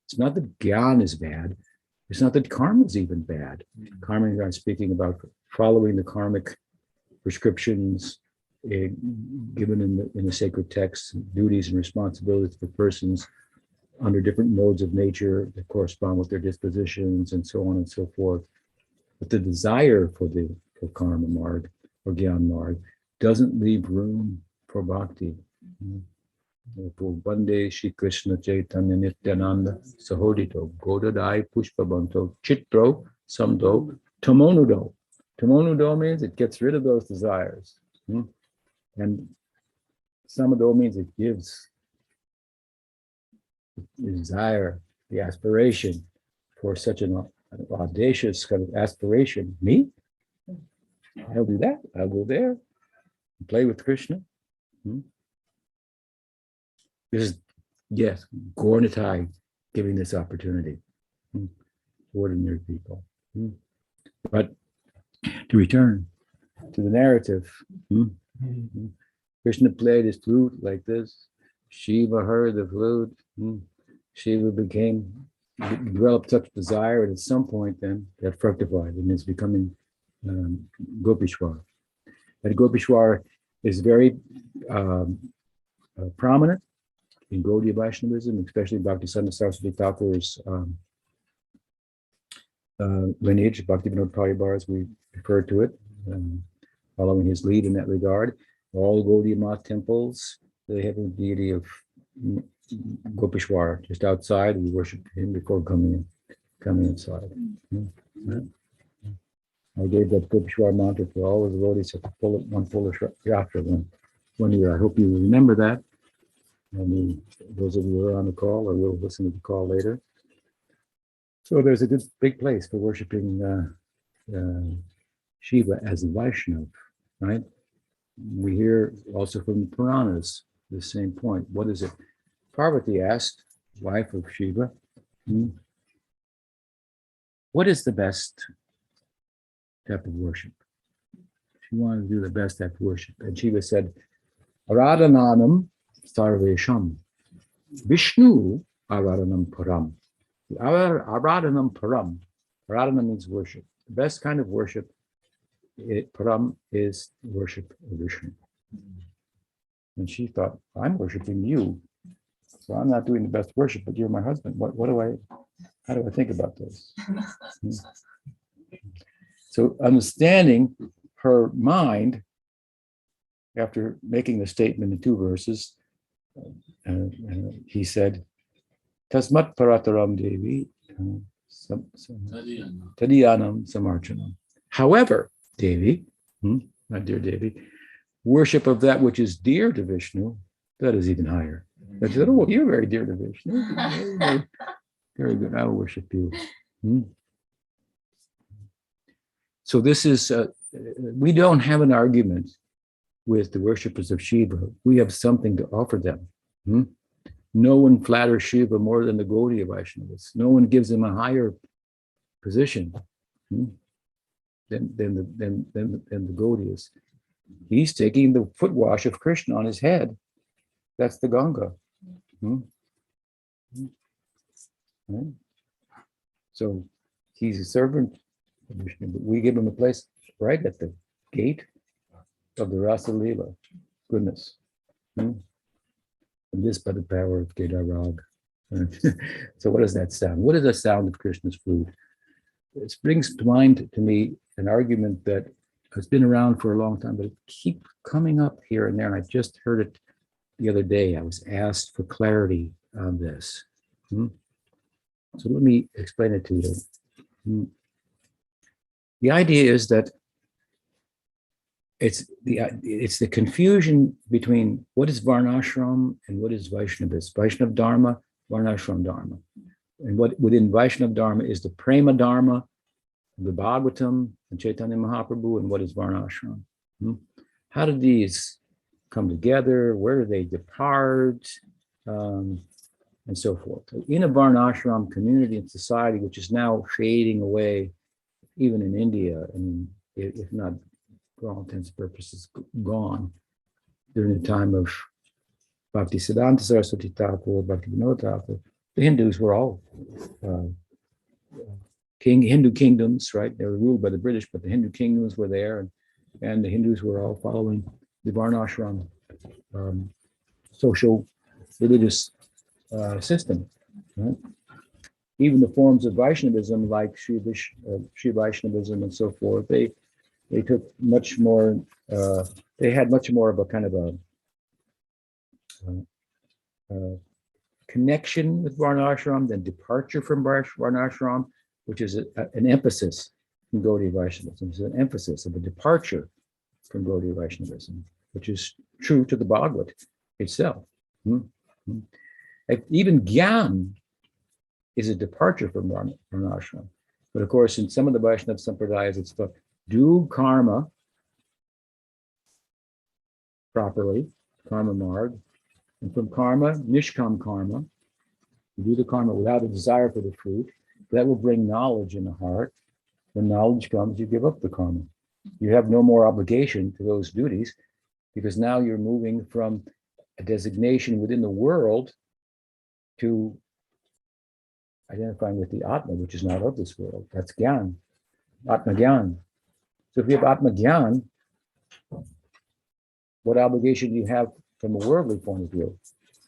It's not that gyan is bad. It's not that karma is even bad. Karma, I'm speaking about following the karmic prescriptions given in the sacred texts, duties and responsibilities for persons under different modes of nature that correspond with their dispositions and so on and so forth. But the desire for karma marg or gyan marg doesn't leave room for bhakti. Bande Shri Krishna Chaitanya Nityananda Sahodito Godadai Pushpabanto Chitro Samdo Tamonudo Tamonudo means it gets rid of those desires. And Samadho means it gives the desire, the aspiration for such an audacious kind of aspiration. Me? I'll do that. I'll go there. Play with Krishna. This is, yes, Gaurnitai giving this opportunity to ordinary people. But to return to the narrative, Krishna played his flute like this. Shiva heard the flute. Shiva developed such desire, and at some point then that fructified and is becoming Gopishwar. And Gopishwar is very prominent in Gaudiya Vaishnavism, especially Bhaktisiddhanta Saraswati Thakur's lineage, Bhaktivinoda Paribar, as we refer to it, following his lead in that regard. All Gaudiya Math temples, they have a deity of Gopishwar just outside. We worship him before coming inside. I gave that Gopishwar mantra to all the devotees at one Polish yatra one year. I hope you remember that. And those of you who are on the call or will listen to the call later. So there's a good big place for worshiping Shiva as a Vaishnava, right? We hear also from the Puranas the same point. What is it? Parvati asked, wife of Shiva, what is the best type of worship? She wanted to do the best type of worship. And Shiva said, Aradhananam Sarvesham, Vishnu Aradhanam Param. Aradhanam Param. Aradhana means worship. The best kind of worship, Param, is worship of Vishnu. And she thought, I'm worshiping you. So I'm not doing the best worship, but you're my husband. How do I think about this? So understanding her mind, after making the statement in 2 verses, he said, Tasmat Parataram Devi Tadiyanam Samarchanam. However, Devi, my dear Devi, worship of that which is dear to Vishnu, that is even higher. I said, oh, you're very dear to Vishnu. Very, very good. I will worship you. So this is, we don't have an argument with the worshippers of Shiva. We have something to offer them. No one flatters Shiva more than the Gaudiya Vaishnavas. No one gives him a higher position than the Gaudiyas. He's taking the foot wash of Krishna on his head. That's the Ganga. So he's a servant of Vishnu, but we give him a place right at the gate of the Rasa Leela. Goodness. And this by the power of Kedar Rag. So what does that sound? What is the sound of Krishna's flute? It brings to mind to me an argument that has been around for a long time, but it keeps coming up here and there. And I just heard it the other day. I was asked for clarity on this. So let me explain it to you. The idea is that it's the confusion between what is Varnashram and what is Vaishnavism. Vaishnava Dharma, Varnashram Dharma. And what within Vaishnava Dharma is the Prema Dharma, the Bhagavatam, and Chaitanya Mahaprabhu, and what is Varnashram. How do these come together? Where do they depart? And so forth. In a Varnashram community and society, which is now fading away, even in India, I mean, if not for all intents and purposes, gone during the time of Bhaktisiddhanta Saraswati Thakur, Bhaktivinoda Thakur, the Hindus were all Hindu kingdoms, right? They were ruled by the British, but the Hindu kingdoms were there, and the Hindus were all following the Varnashram social religious system. Right? Even the forms of Vaishnavism, like Sri Vaishnavism and so forth, they took much more. They had much more of a kind of a connection with Varnashram than departure from Varnashram, which is an emphasis from Gaudiya Vaishnavism. It's an emphasis of a departure from Gaudiya Vaishnavism, which is true to the Bhagavad itself. Even Gyan is a departure from Varnashram. But of course, in some of the Vaishnava Sampradayas, it's the do karma properly, karma marg, and from karma, nishkam karma, you do the karma without a desire for the fruit. That will bring knowledge in the heart. When knowledge comes, you give up the karma. You have no more obligation to those duties because now you're moving from a designation within the world to identifying with the Atma, which is not of this world. That's Gyan, Atma Gyan. So if you have Atma Gyan, what obligation do you have from a worldly point of view?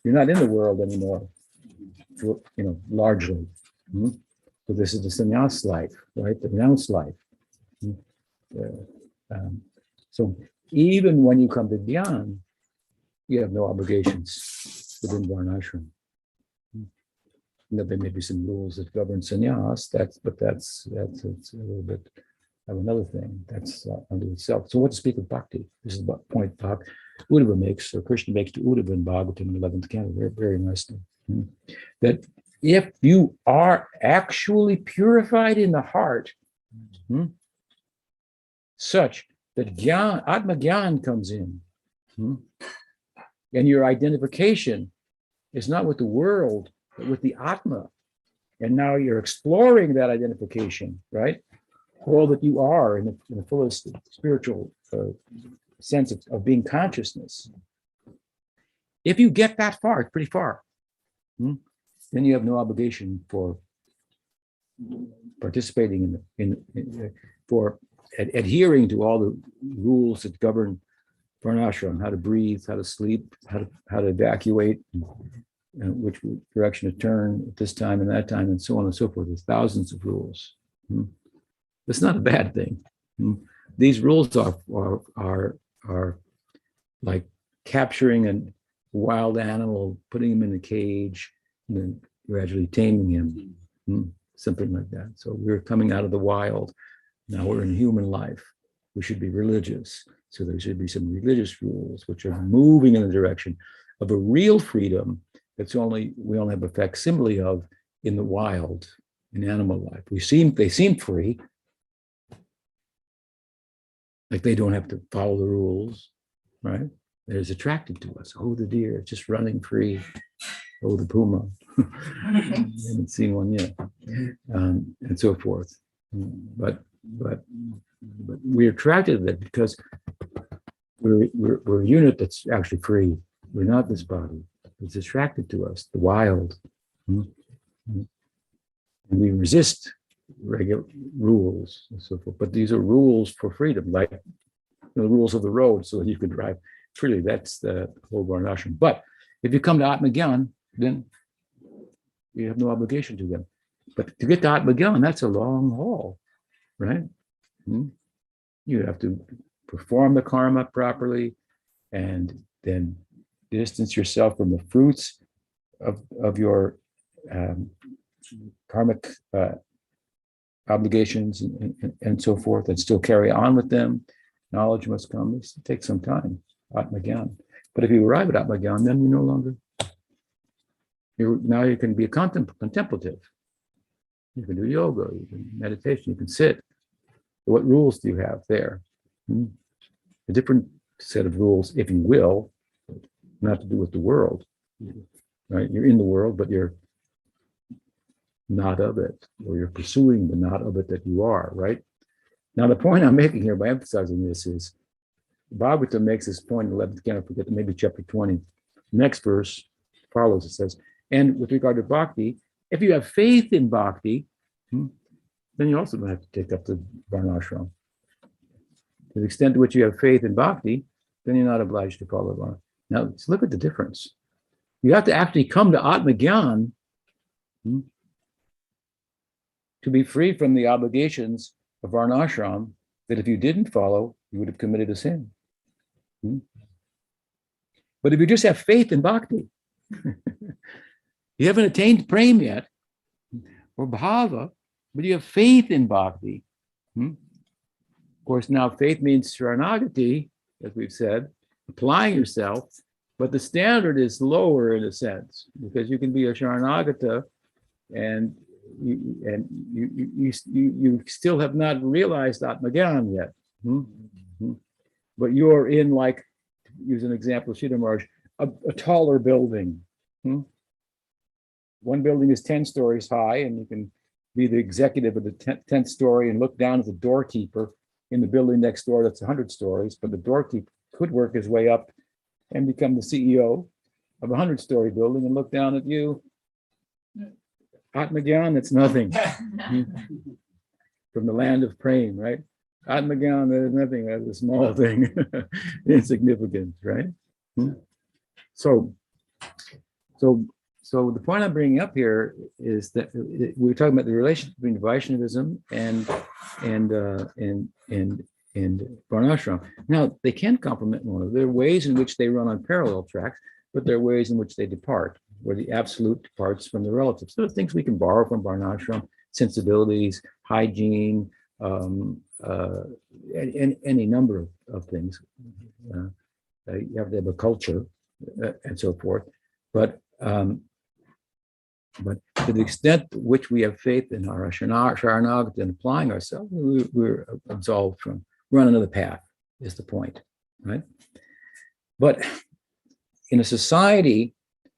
You're not in the world anymore, largely. So this is the sannyas life, right? The renounced life. So even when you come to Gyan, you have no obligations within Varnashram. There may be some rules that govern sannyas, that's a little bit of another thing. That's unto itself. So what to speak of bhakti? This is the point Uddhava makes, or Krishna makes to Uddhava in Bhagavatam in 11th canto, very, very nicely. That if you are actually purified in the heart, such that Gyan, Atma Gyan comes in, and your identification is not with the world, but with the Atma. And now you're exploring that identification, right? All that you are in the fullest spiritual sense of being consciousness. If you get that far, it's pretty far, then you have no obligation for participating for adhering to all the rules that govern varnashram, how to breathe, how to sleep, how to evacuate, which direction to turn at this time and that time, and so on and so forth. There's thousands of rules. It's not a bad thing. These rules are like capturing a wild animal, putting him in a cage, and then gradually taming him, something like that. So we're coming out of the wild. Now we're in human life. We should be religious. So there should be some religious rules which are moving in the direction of a real freedom we only have a facsimile of in the wild, in animal life. They seem free, like they don't have to follow the rules, right? They're attracted to us. Oh, the deer, just running free. Oh, the puma. Haven't seen one yet, and so forth. But we're attracted to that because we're a unit that's actually free. We're not this body. It's attracted to us, the wild. And we resist regular rules and so forth. But these are rules for freedom, like the rules of the road, so that you can drive freely. That's the whole varnashram. But if you come to Atma Gyan, then you have no obligation to them. But to get to Atma Gyan, that's a long haul, right? You have to perform the karma properly and then distance yourself from the fruits of your karmic obligations and so forth, and still carry on with them. Knowledge must come. It takes some time, Atma Gyan. But if you arrive at Atma Gyan, then you no longer, now you can be a contemplative. You can do yoga, you can meditation, you can sit. What rules do you have there? A different set of rules, if you will, not to do with the world, right? You're in the world, but you're not of it, or you're pursuing the not of it that you are, right? Now, the point I'm making here by emphasizing this is, Bhagavatam makes this point in 11th canto, forget maybe chapter 20. Next verse follows, it says, and with regard to bhakti, if you have faith in bhakti, then you also don't have to take up the varnashram. To the extent to which you have faith in bhakti, then you're not obliged to follow varnashram. Now, let's look at the difference. You have to actually come to Atma Gyan to be free from the obligations of varnashram that if you didn't follow, you would have committed a sin. But if you just have faith in bhakti, you haven't attained prem yet, or bhava, but you have faith in bhakti, Of course, now faith means Sharanagati, as we've said, applying yourself, but the standard is lower in a sense, because you can be a Sharanagata and you still have not realized Atmagyan yet. But you're in, like, use an example of Sridhar Maharaj, a taller building. One building is 10 stories high, and you can be the executive of the 10th story and look down at the doorkeeper in the building next door that's 100 stories, but the doorkeeper could work his way up and become the CEO of a 100-story building and look down at you. Atmagyan, it's nothing. From the land of Prem, right? Atmagyan, that is nothing, that's a small thing, insignificant, right? So the point I'm bringing up here is that we're talking about the relationship between Vaishnavism and Varnashram. Now, they can complement one another. There are ways in which they run on parallel tracks, but there are ways in which they depart, where the absolute departs from the relative. So things we can borrow from Varnashram: sensibilities, hygiene, any number of things. You have to have a culture and so forth. But to the extent to which we have faith in our Sharanagata and applying ourselves, we're absolved from, we're on another path, is the point, right? But in a society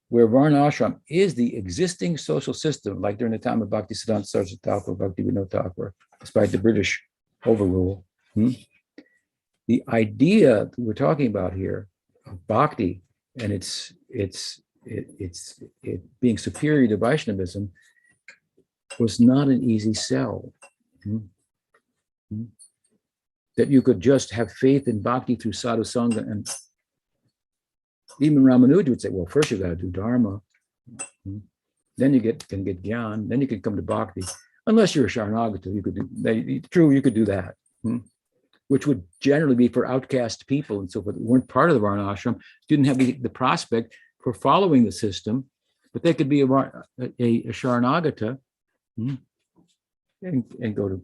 where Varnashram is the existing social system, like during the time of Bhaktisiddhanta Saraswati Thakur, Bhaktivinoda Thakur, despite the British overrule, the idea that we're talking about here of bhakti and it's being superior to Vaishnavism was not an easy sell. That you could just have faith in bhakti through sadhu sangha, and even Ramanuja would say, well, first you got to do dharma, then you can get gyan, then you can come to bhakti. Unless you're a Sharanagata, you could do you could do that, which would generally be for outcast people and so forth, weren't part of the Varnashram, didn't have the prospect for following the system, but they could be a Sharanagata and go to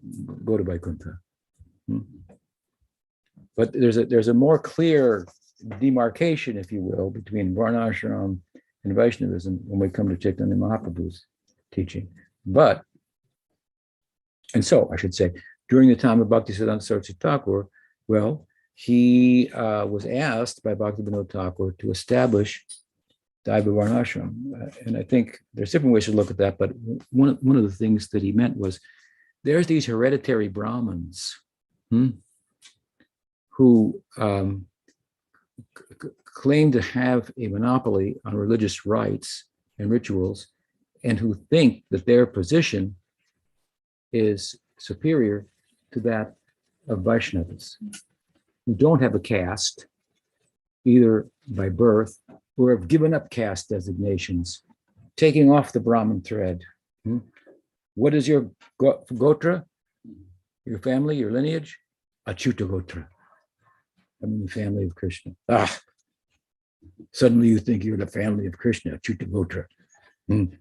Vaikuntha. But there's a more clear demarcation, if you will, between Varnashram and Vaishnavism when we come to Chaitanya Mahaprabhu's teaching. And so I should say, during the time of Bhaktisiddhanta Saraswati Thakur, well, he was asked by Bhaktivinoda Thakur to establish Daiva Varnashram. And I think there's different ways to look at that, but one of the things that he meant was there's these hereditary Brahmins who claim to have a monopoly on religious rites and rituals, and who think that their position is superior to that of Vaishnavas, who don't have a caste, either by birth or have given up caste designations, taking off the Brahmin thread. What is your gotra? Your family, your lineage? Achyuta gotra. I'm in the family of Krishna. Suddenly you think you're the family of Krishna, Achyuta gotra.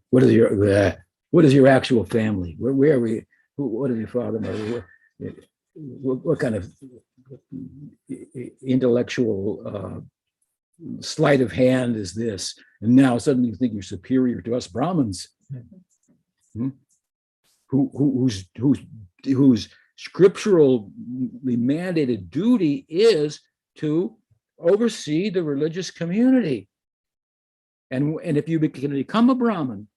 What is your actual family? Where are we? What is your father, mother? What kind of intellectual sleight of hand is this? And now suddenly you think you're superior to us Brahmins, whose scripturally mandated duty is to oversee the religious community. And if you can become a Brahmin,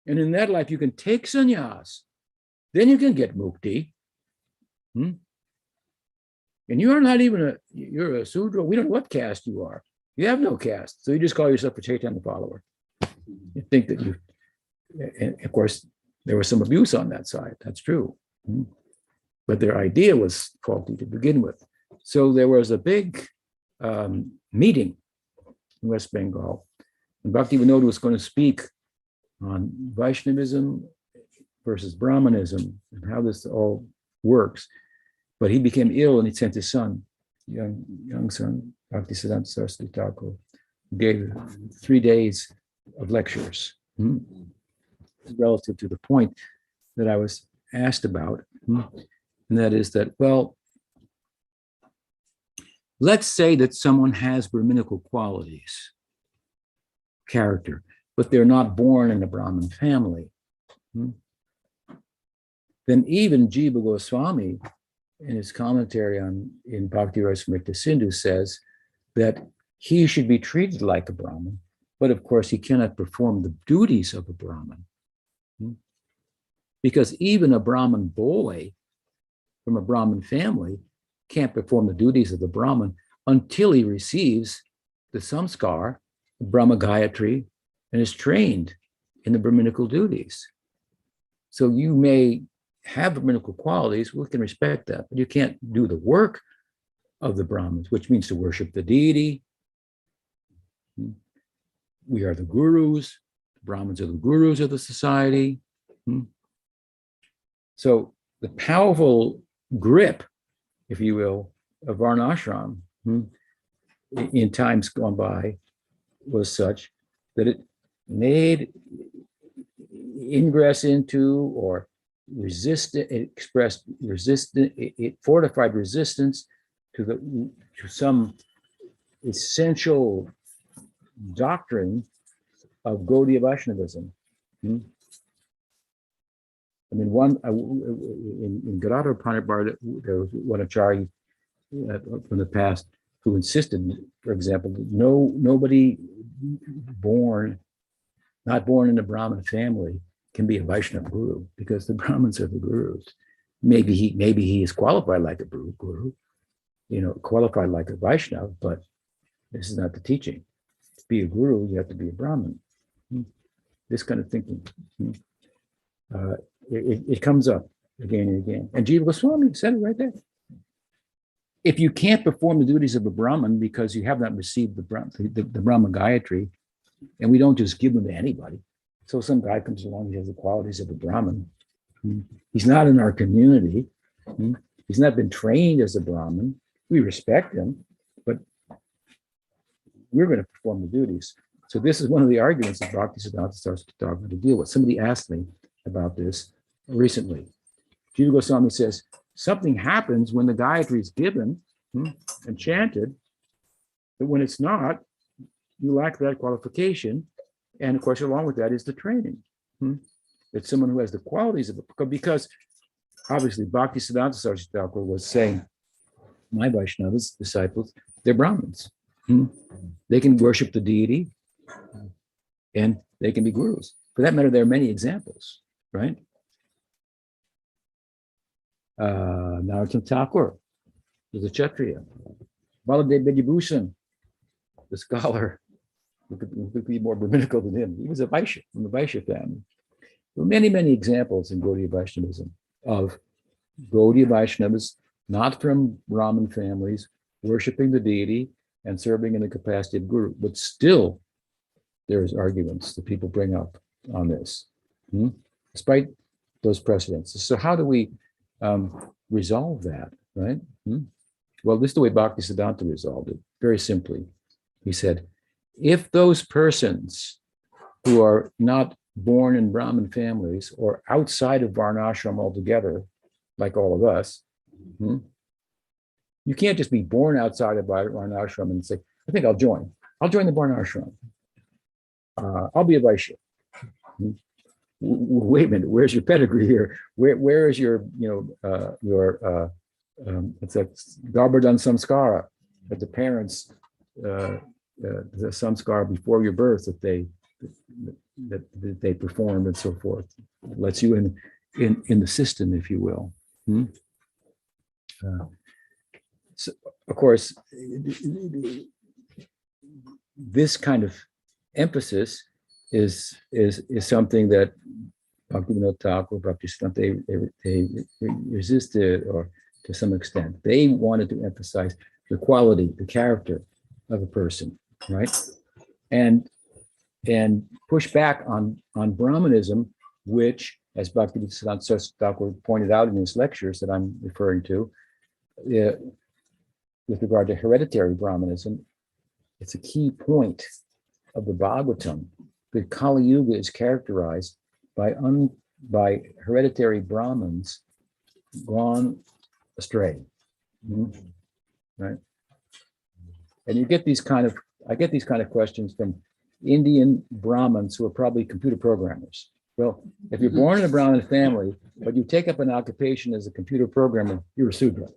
and in that life you can take sannyas, then you can get mukti. And you're not even you're a Sudra. We don't know what caste you are. You have no caste. So you just call yourself a Chaitanya follower. You think that you, and of course, there was some abuse on that side. That's true. But their idea was faulty to begin with. So there was a big meeting in West Bengal, and Bhaktivinoda was going to speak on Vaishnavism versus Brahmanism and how this all works. But he became ill and he sent his son, young son, Bhaktisiddhanta Saraswati Thakur, gave 3 days of lectures relative to the point that I was asked about. And that is that, well, let's say that someone has Brahminical qualities, character, but they're not born in a Brahmin family. Then even Jiva Goswami, in his commentary in Bhakti Rasamrita Sindhu, says that he should be treated like a Brahmin, but of course he cannot perform the duties of a Brahmin. Because even a Brahmin boy from a Brahmin family can't perform the duties of the Brahmin until he receives the samskar, the Brahma Gayatri, and is trained in the Brahminical duties. So you may have Brahminical qualities, we can respect that, but you can't do the work of the Brahmins, which means to worship the deity. We are the gurus. The Brahmins are the gurus of the society. So the powerful grip, if you will, of Varnashram in times gone by was such that it made ingress into or resistant, it expressed resistance, it fortified resistance to some essential doctrine of Gaudiya Vaishnavism. I mean, in Gadadhar Pandit, there was one acharya from the past who insisted, for example, nobody not born in a Brahmin family can be a Vaishnava guru because the Brahmins are the gurus. Maybe he is qualified like a guru, qualified like a Vaishnava, but this is not the teaching. To be a guru, you have to be a Brahmin. This kind of thinking. It comes up again and again. And Jiva Goswami said it right there. If you can't perform the duties of a Brahmin because you have not received the Brahma Gayatri, and we don't just give them to anybody. So some guy comes along, he has the qualities of a Brahmin. He's not in our community. He's not been trained as a Brahmin. We respect him, but we're going to perform the duties. So this is one of the arguments that Bhaktisiddhanta starts to talk about to deal with. Somebody asked me about this recently. Jiva Goswami says, something happens when the Gayatri is given and chanted, but when it's not, you lack that qualification. And of course, along with that is the training. It's someone who has the qualities of it. Because obviously, Bhaktisiddhanta Saraswati Thakur was saying, my Vaishnavas, disciples, they're Brahmins. They can worship the deity and they can be gurus. For that matter, there are many examples, right? Narottam Thakur was a Kshatriya. Baladev Vidyabhushan, the scholar, who could be more Brahminical than him, he was a Vaishya from the Vaishya family. There were many, many examples in Gaudiya Vaishnavism of Gaudiya Vaishnavas, not from Brahmin families, worshiping the deity and serving in the capacity of guru. But still, there's arguments that people bring up on this, despite those precedents. So how do we resolve that, right? Well, this is the way Bhaktisiddhanta resolved it, very simply. He said, if those persons who are not born in Brahmin families or outside of Varnashram altogether, like all of us, you can't just be born outside of Varnashram and say, I think I'll join the Varnashram. I'll be a Vaishya. Wait a minute, where's your pedigree here? Where is your, it's a Garbhadan samskara, that the parents, the samskara before your birth that they performed and so forth. It lets you in the system, if you will. So, of course, this kind of emphasis is something that Bhaktivinoda Thakur, Bhaktisiddhanta, they resisted, or to some extent. They wanted to emphasize the quality, the character of a person, right? And push back on Brahmanism, which, as Bhaktisiddhanta Saraswati Thakur pointed out in his lectures that I'm referring to, with regard to hereditary Brahmanism, it's a key point of the Bhagavatam. The Kali Yuga is characterized by hereditary Brahmins gone astray. Mhm. Right? And you get these kind of, I get these kind of questions from Indian Brahmins who are probably computer programmers. Well, if you're born in a Brahmin family, but you take up an occupation as a computer programmer, you're a Sudra,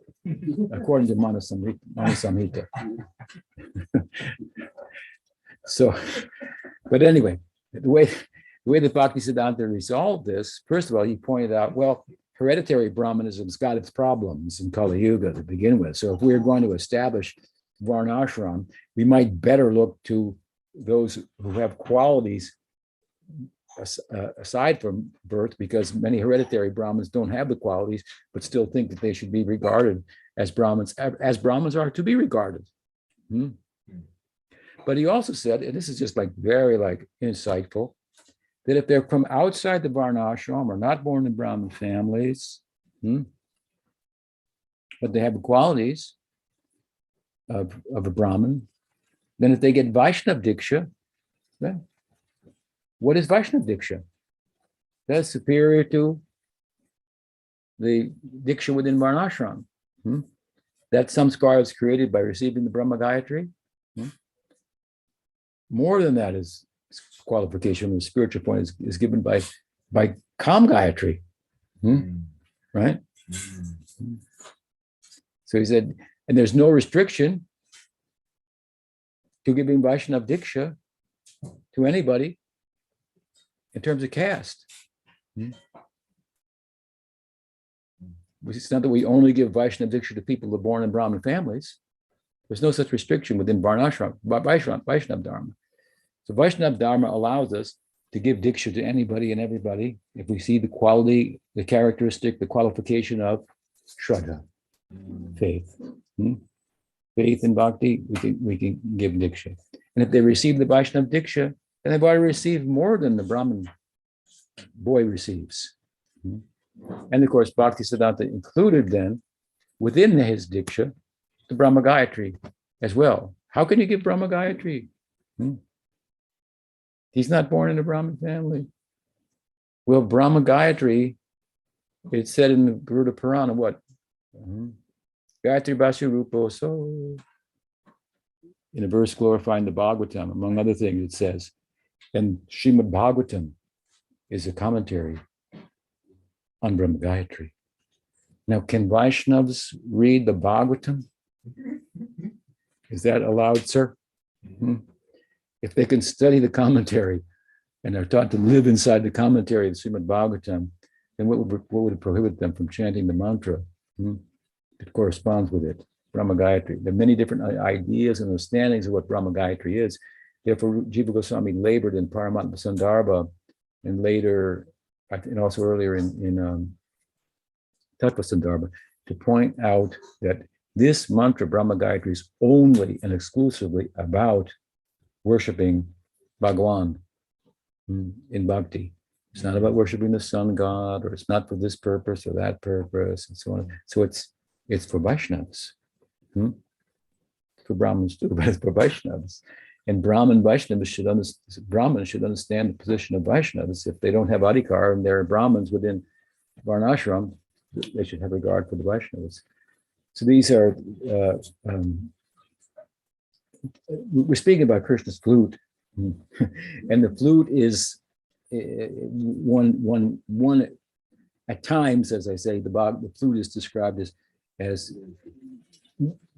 according to Manasamhita. So, but anyway, the way that Bhaktisiddhanta resolved this, first of all, he pointed out, well, hereditary Brahmanism's got its problems in Kali Yuga to begin with. So if we're going to establish Varnashram, we might better look to those who have qualities aside from birth, because many hereditary Brahmins don't have the qualities, but still think that they should be regarded as Brahmins are to be regarded. Hmm. But he also said, and this is just like very like insightful, that if they're from outside the Varnashram or not born in Brahmin families, but they have the qualities of a Brahmin, then if they get Vaishnav Diksha, then what is Vaishnav Diksha? That's superior to the Diksha within Varnashram. That samskara is created by receiving the Brahma Gayatri. More than that is qualification from the spiritual point is given by Kam Gayatri. Right? So he said, and there's no restriction to giving Vaishnav Diksha to anybody in terms of caste. It's not that we only give Vaishnav Diksha to people who are born in Brahmin families. There's no such restriction within Varnashram, Vaishnav Dharma. So Vaishnav Dharma allows us to give Diksha to anybody and everybody if we see the quality, the characteristic, the qualification of Shraddha, faith. Faith and bhakti, we can give Diksha. And if they receive the Vaishnav Diksha, then they've already received more than the Brahmin boy receives. And of course, Bhaktisiddhanta included then within his Diksha the Brahma Gayatri as well. How can you give Brahma Gayatri? He's not born in a Brahmin family. Well, Brahma Gayatri, it's said in the Garuda Purana, what? Gayatri Basu Rupo, so in a verse glorifying the Bhagavatam, among other things, it says, and Srimad Bhagavatam is a commentary on Brahma Gayatri. Now, can Vaishnavas read the Bhagavatam? Is that allowed, sir? If they can study the commentary and are taught to live inside the commentary of the Srimad Bhagavatam, then what would prohibit them from chanting the mantra? It corresponds with it, Brahma Gayatri. There are many different ideas and understandings of what Brahma Gayatri is. Therefore, Jiva Goswami labored in Paramatma Sandarbha and later, and also earlier in Tattva Sandarbha, to point out that this mantra, Brahma Gayatri, is only and exclusively about worshiping Bhagawan in bhakti. It's not about worshiping the sun god, or it's not for this purpose or that purpose, and so on. So it's for Vaishnavas. For Brahmins too, but it's for Vaishnavas. And Brahmins should understand the position of Vaishnavas. If they don't have Adhikar and they're Brahmins within Varnashram, they should have regard for the Vaishnavas. So these are, we're speaking about Krishna's flute. And the flute is one at times, as I say, the flute is described as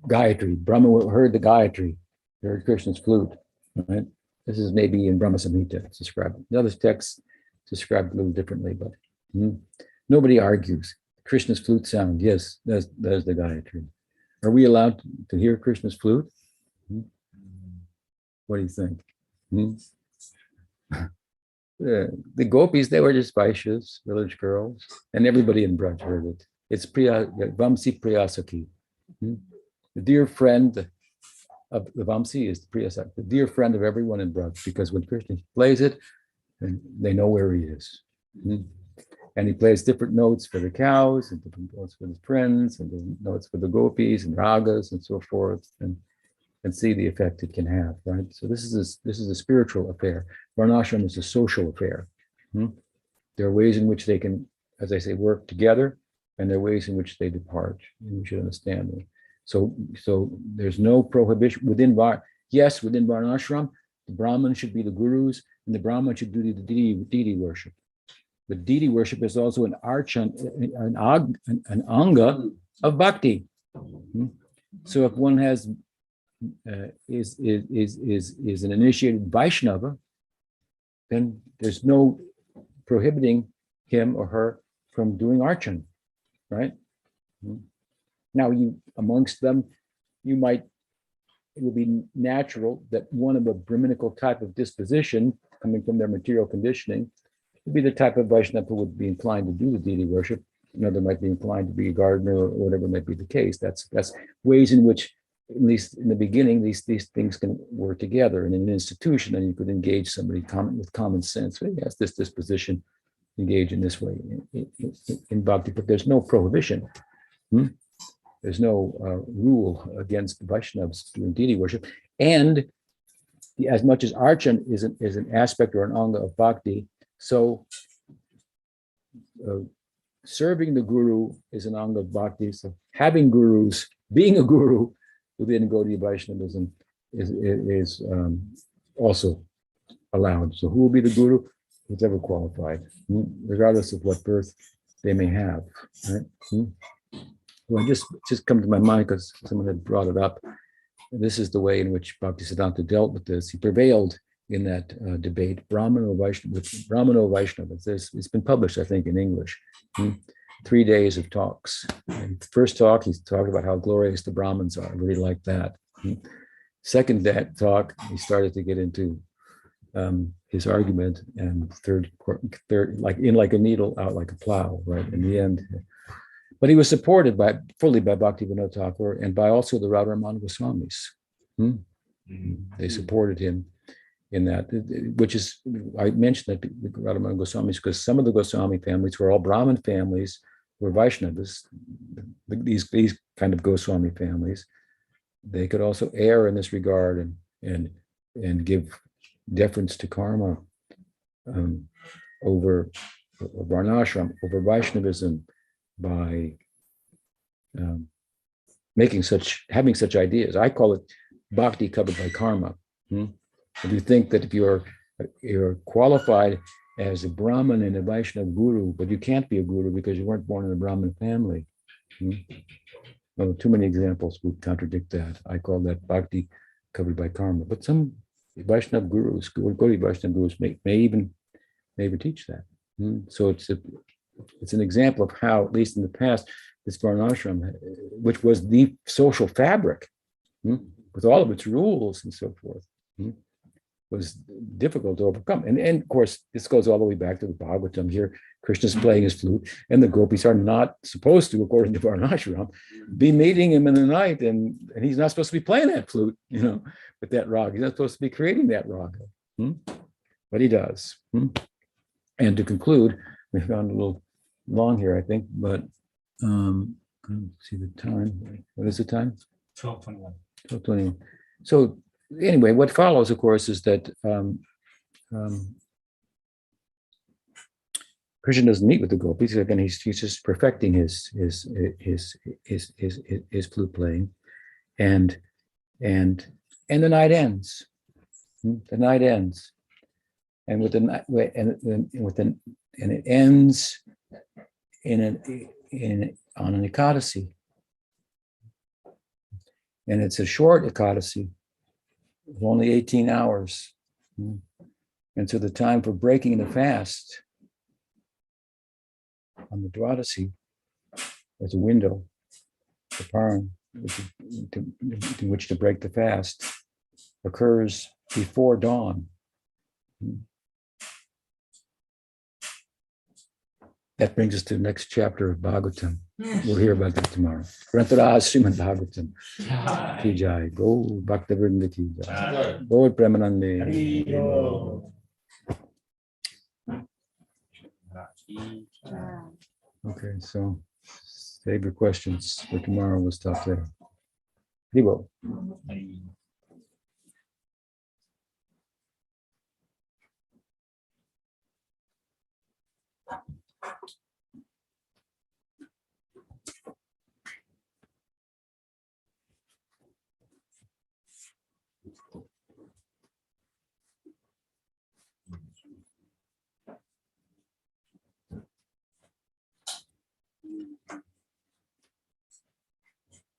Gayatri. Brahma heard the Gayatri, heard Krishna's flute, right? This is maybe in Brahma Samhita, it's described. The other texts described a little differently, but nobody argues. Krishna's flute sound, yes, that's the Gayatri. Are we allowed to hear Krishna's flute? What do you think? The gopis, they were just Vaishyas, village girls, and everybody in Braj heard it. It's Vamsi Priyasaki. The dear friend of the Vamsi is the Priyasaki, the dear friend of everyone in Braj, because when Krishna plays it, they know where he is. And he plays different notes for the cows, and different notes for his friends, and different notes for the gopis and ragas and so forth, and see the effect it can have, right? So this is a spiritual affair. Varnashram is a social affair. There are ways in which they can, as I say, work together and there are ways in which they depart, and we should understand them. So there's no prohibition within within Varnashram, the Brahman should be the gurus, and the Brahman should do the deity worship. But deity worship is also an anga of bhakti. So if one has is an initiated Vaishnava, then there's no prohibiting him or her from doing archan, right? Now, amongst them, it would be natural that one of a Brahminical type of disposition, coming from their material conditioning, would be the type of Vaishnava who would be inclined to do the deity worship. Another might be inclined to be a gardener, or whatever might be the case. That's ways in which, at least in the beginning, these things can work together. And in an institution, then you could engage somebody with common sense. Well, he has this disposition, engage in this way in bhakti, but there's no prohibition. There's no rule against Vaishnavas doing deity worship. And as much as archan is an aspect or an anga of bhakti, so serving the guru is an anga of bhakti. So having gurus, being a guru within Gaudiya Vaishnavism is also allowed. So who will be the guru? Who's ever qualified, regardless of what birth they may have. Right? Well, just come to my mind because someone had brought it up. This is the way in which Bhaktisiddhanta dealt with this. He prevailed in that debate, Brahmana Vaishnava. It's been published, I think, in English. 3 days of talks. And the first talk, he's talking about how glorious the Brahmins are. I really like that. Second talk, he started to get into his argument, and third, like a needle, out like a plow, right? In the end. But he was supported fully by Bhaktivinoda Thakur and by also the Radharaman Goswamis. They supported him in that, which is, I mentioned that the Radharaman Goswamis because some of the Goswami families were all Brahmin families, were Vaishnavas. These kind of Goswami families, they could also err in this regard and give deference to karma over Varnashram, over Vaishnavism, by having such ideas. I call it bhakti covered by karma. If you think that if you're qualified as a Brahmin and a Vaishnava guru, but you can't be a guru because you weren't born in a Brahmin family. Well, too many examples would contradict that. I call that bhakti covered by karma. But some Vaishnava gurus, Gaudiya Vaishnava gurus may even teach that. So it's an example of how, at least in the past, this Varnashram, which was the social fabric, with all of its rules and so forth, was difficult to overcome. And of course, this goes all the way back to the Bhagavatam here. Krishna's playing his flute, and the gopis are not supposed to, according to Varnashram, be meeting him in the night, and he's not supposed to be playing that flute, with that raga. He's not supposed to be creating that raga. But he does. And to conclude, we found a little long here, I think, but let's see the time. What is the time? 12:21. 12:21. So anyway, what follows, of course, is that Krishna doesn't meet with the gopis. Again, he's just perfecting his flute playing, and the night ends. The night ends, and with the night, and it ends on an Ekadasi. And it's a short Ekadasi, only 18 hours. And so the time for breaking the fast on the Dwadasi, there's a window, the paran, to which to break the fast, occurs before dawn. That brings us to the next chapter of Bhagavatam. We'll hear about that tomorrow. Grantaraj Srimad Bhagavatam. Ki jai. Go Bhaktivinoda ki jai. Go Premanande. Okay, so save your questions for tomorrow. We'll stop there. Haribo.